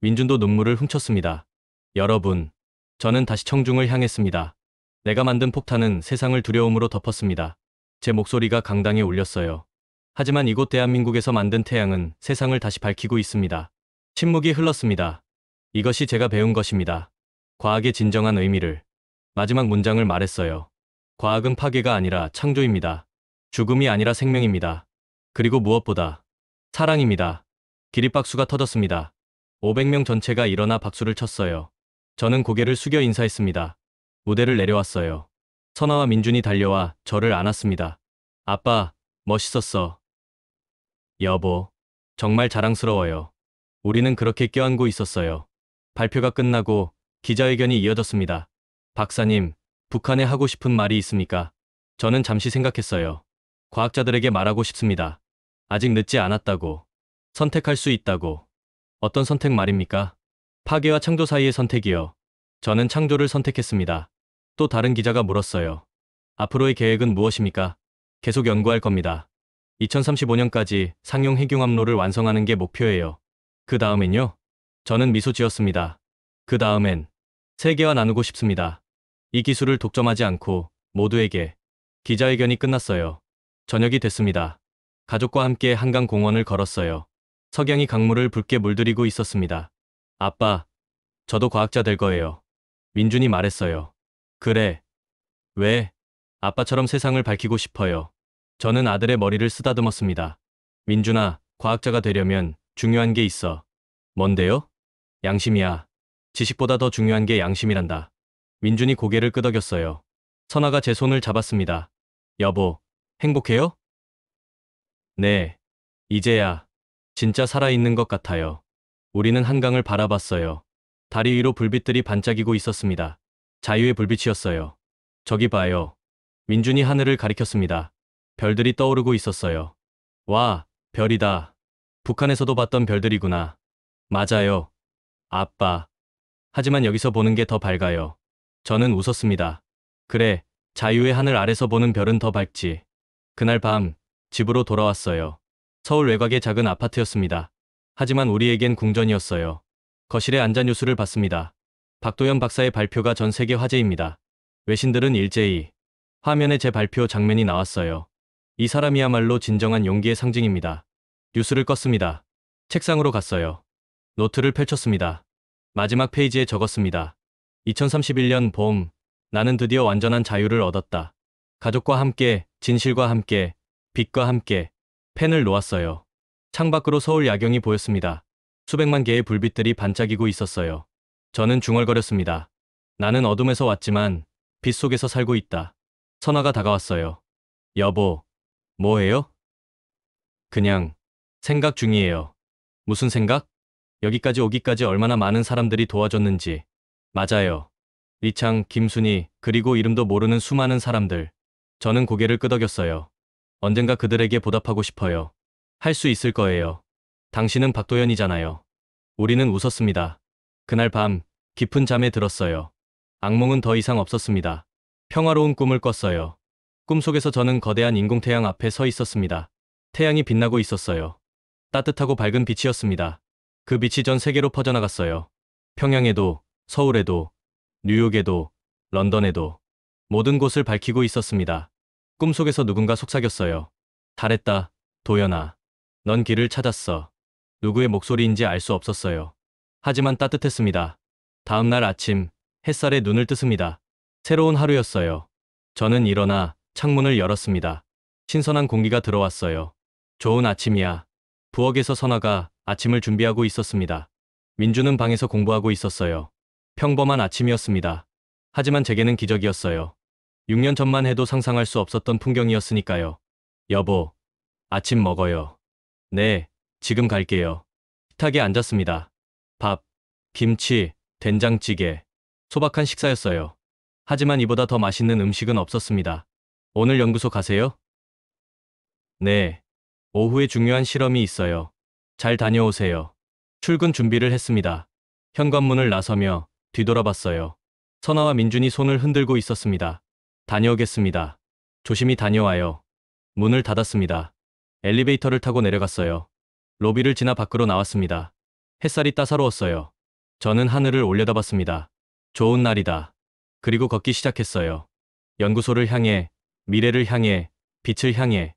민준도 눈물을 훔쳤습니다. 여러분, 저는 다시 청중을 향했습니다. 내가 만든 폭탄은 세상을 두려움으로 덮었습니다. 제 목소리가 강당에 울렸어요. 하지만 이곳 대한민국에서 만든 태양은 세상을 다시 밝히고 있습니다. 침묵이 흘렀습니다. 이것이 제가 배운 것입니다. 과학의 진정한 의미를. 마지막 문장을 말했어요. 과학은 파괴가 아니라 창조입니다. 죽음이 아니라 생명입니다. 그리고 무엇보다 사랑입니다. 기립박수가 터졌습니다. 500명 전체가 일어나 박수를 쳤어요. 저는 고개를 숙여 인사했습니다. 무대를 내려왔어요. 선아와 민준이 달려와 저를 안았습니다. 아빠, 멋있었어. 여보, 정말 자랑스러워요. 우리는 그렇게 껴안고 있었어요. 발표가 끝나고 기자회견이 이어졌습니다. 박사님, 북한에 하고 싶은 말이 있습니까? 저는 잠시 생각했어요. 과학자들에게 말하고 싶습니다. 아직 늦지 않았다고. 선택할 수 있다고. 어떤 선택 말입니까? 파괴와 창조 사이의 선택이요. 저는 창조를 선택했습니다. 또 다른 기자가 물었어요. 앞으로의 계획은 무엇입니까? 계속 연구할 겁니다. 2035년까지 상용 핵융합로를 완성하는 게 목표예요. 그 다음엔요? 저는 미소 지었습니다. 그 다음엔 세계와 나누고 싶습니다. 이 기술을 독점하지 않고 모두에게. 기자회견이 끝났어요. 저녁이 됐습니다. 가족과 함께 한강 공원을 걸었어요. 석양이 강물을 붉게 물들이고 있었습니다. 아빠, 저도 과학자 될 거예요. 민준이 말했어요. 그래. 왜? 아빠처럼 세상을 밝히고 싶어요. 저는 아들의 머리를 쓰다듬었습니다. 민준아, 과학자가 되려면 중요한 게 있어. 뭔데요? 양심이야. 지식보다 더 중요한 게 양심이란다. 민준이 고개를 끄덕였어요. 선아가 제 손을 잡았습니다. 여보, 행복해요? 네. 이제야 진짜 살아있는 것 같아요. 우리는 한강을 바라봤어요. 다리 위로 불빛들이 반짝이고 있었습니다. 자유의 불빛이었어요. 저기 봐요. 민준이 하늘을 가리켰습니다. 별들이 떠오르고 있었어요. 와, 별이다. 북한에서도 봤던 별들이구나. 맞아요. 아빠. 하지만 여기서 보는 게 더 밝아요. 저는 웃었습니다. 그래, 자유의 하늘 아래서 보는 별은 더 밝지. 그날 밤, 집으로 돌아왔어요. 서울 외곽의 작은 아파트였습니다. 하지만 우리에겐 궁전이었어요. 거실에 앉아 뉴스를 봤습니다. 박도연 박사의 발표가 전 세계 화제입니다. 외신들은 일제히 화면에 제 발표 장면이 나왔어요. 이 사람이야말로 진정한 용기의 상징입니다. 뉴스를 껐습니다. 책상으로 갔어요. 노트를 펼쳤습니다. 마지막 페이지에 적었습니다. 2031년 봄, 나는 드디어 완전한 자유를 얻었다. 가족과 함께, 진실과 함께, 빛과 함께, 펜을 놓았어요. 창밖으로 서울 야경이 보였습니다. 수백만 개의 불빛들이 반짝이고 있었어요. 저는 중얼거렸습니다. 나는 어둠에서 왔지만 빛 속에서 살고 있다. 선화가 다가왔어요. 여보, 뭐해요? 그냥 생각 중이에요. 무슨 생각? 여기까지 오기까지 얼마나 많은 사람들이 도와줬는지. 맞아요. 리창, 김순희, 그리고 이름도 모르는 수많은 사람들. 저는 고개를 끄덕였어요. 언젠가 그들에게 보답하고 싶어요. 할 수 있을 거예요. 당신은 박도연이잖아요. 우리는 웃었습니다. 그날 밤, 깊은 잠에 들었어요. 악몽은 더 이상 없었습니다. 평화로운 꿈을 꿨어요. 꿈속에서 저는 거대한 인공태양 앞에 서 있었습니다. 태양이 빛나고 있었어요. 따뜻하고 밝은 빛이었습니다. 그 빛이 전 세계로 퍼져나갔어요. 평양에도, 서울에도, 뉴욕에도, 런던에도 모든 곳을 밝히고 있었습니다. 꿈속에서 누군가 속삭였어요. 잘했다, 도연아. 넌 길을 찾았어. 누구의 목소리인지 알 수 없었어요. 하지만 따뜻했습니다. 다음 날 아침, 햇살에 눈을 뜨습니다. 새로운 하루였어요. 저는 일어나 창문을 열었습니다. 신선한 공기가 들어왔어요. 좋은 아침이야. 부엌에서 선아가 아침을 준비하고 있었습니다. 민주는 방에서 공부하고 있었어요. 평범한 아침이었습니다. 하지만 제게는 기적이었어요. 6년 전만 해도 상상할 수 없었던 풍경이었으니까요. 여보, 아침 먹어요. 네, 지금 갈게요. 식탁에 앉았습니다. 밥, 김치, 된장찌개, 소박한 식사였어요. 하지만 이보다 더 맛있는 음식은 없었습니다. 오늘 연구소 가세요? 네. 오후에 중요한 실험이 있어요. 잘 다녀오세요. 출근 준비를 했습니다. 현관문을 나서며 뒤돌아봤어요. 선아와 민준이 손을 흔들고 있었습니다. 다녀오겠습니다. 조심히 다녀와요. 문을 닫았습니다. 엘리베이터를 타고 내려갔어요. 로비를 지나 밖으로 나왔습니다. 햇살이 따사로웠어요. 저는 하늘을 올려다봤습니다. 좋은 날이다. 그리고 걷기 시작했어요. 연구소를 향해, 미래를 향해, 빛을 향해.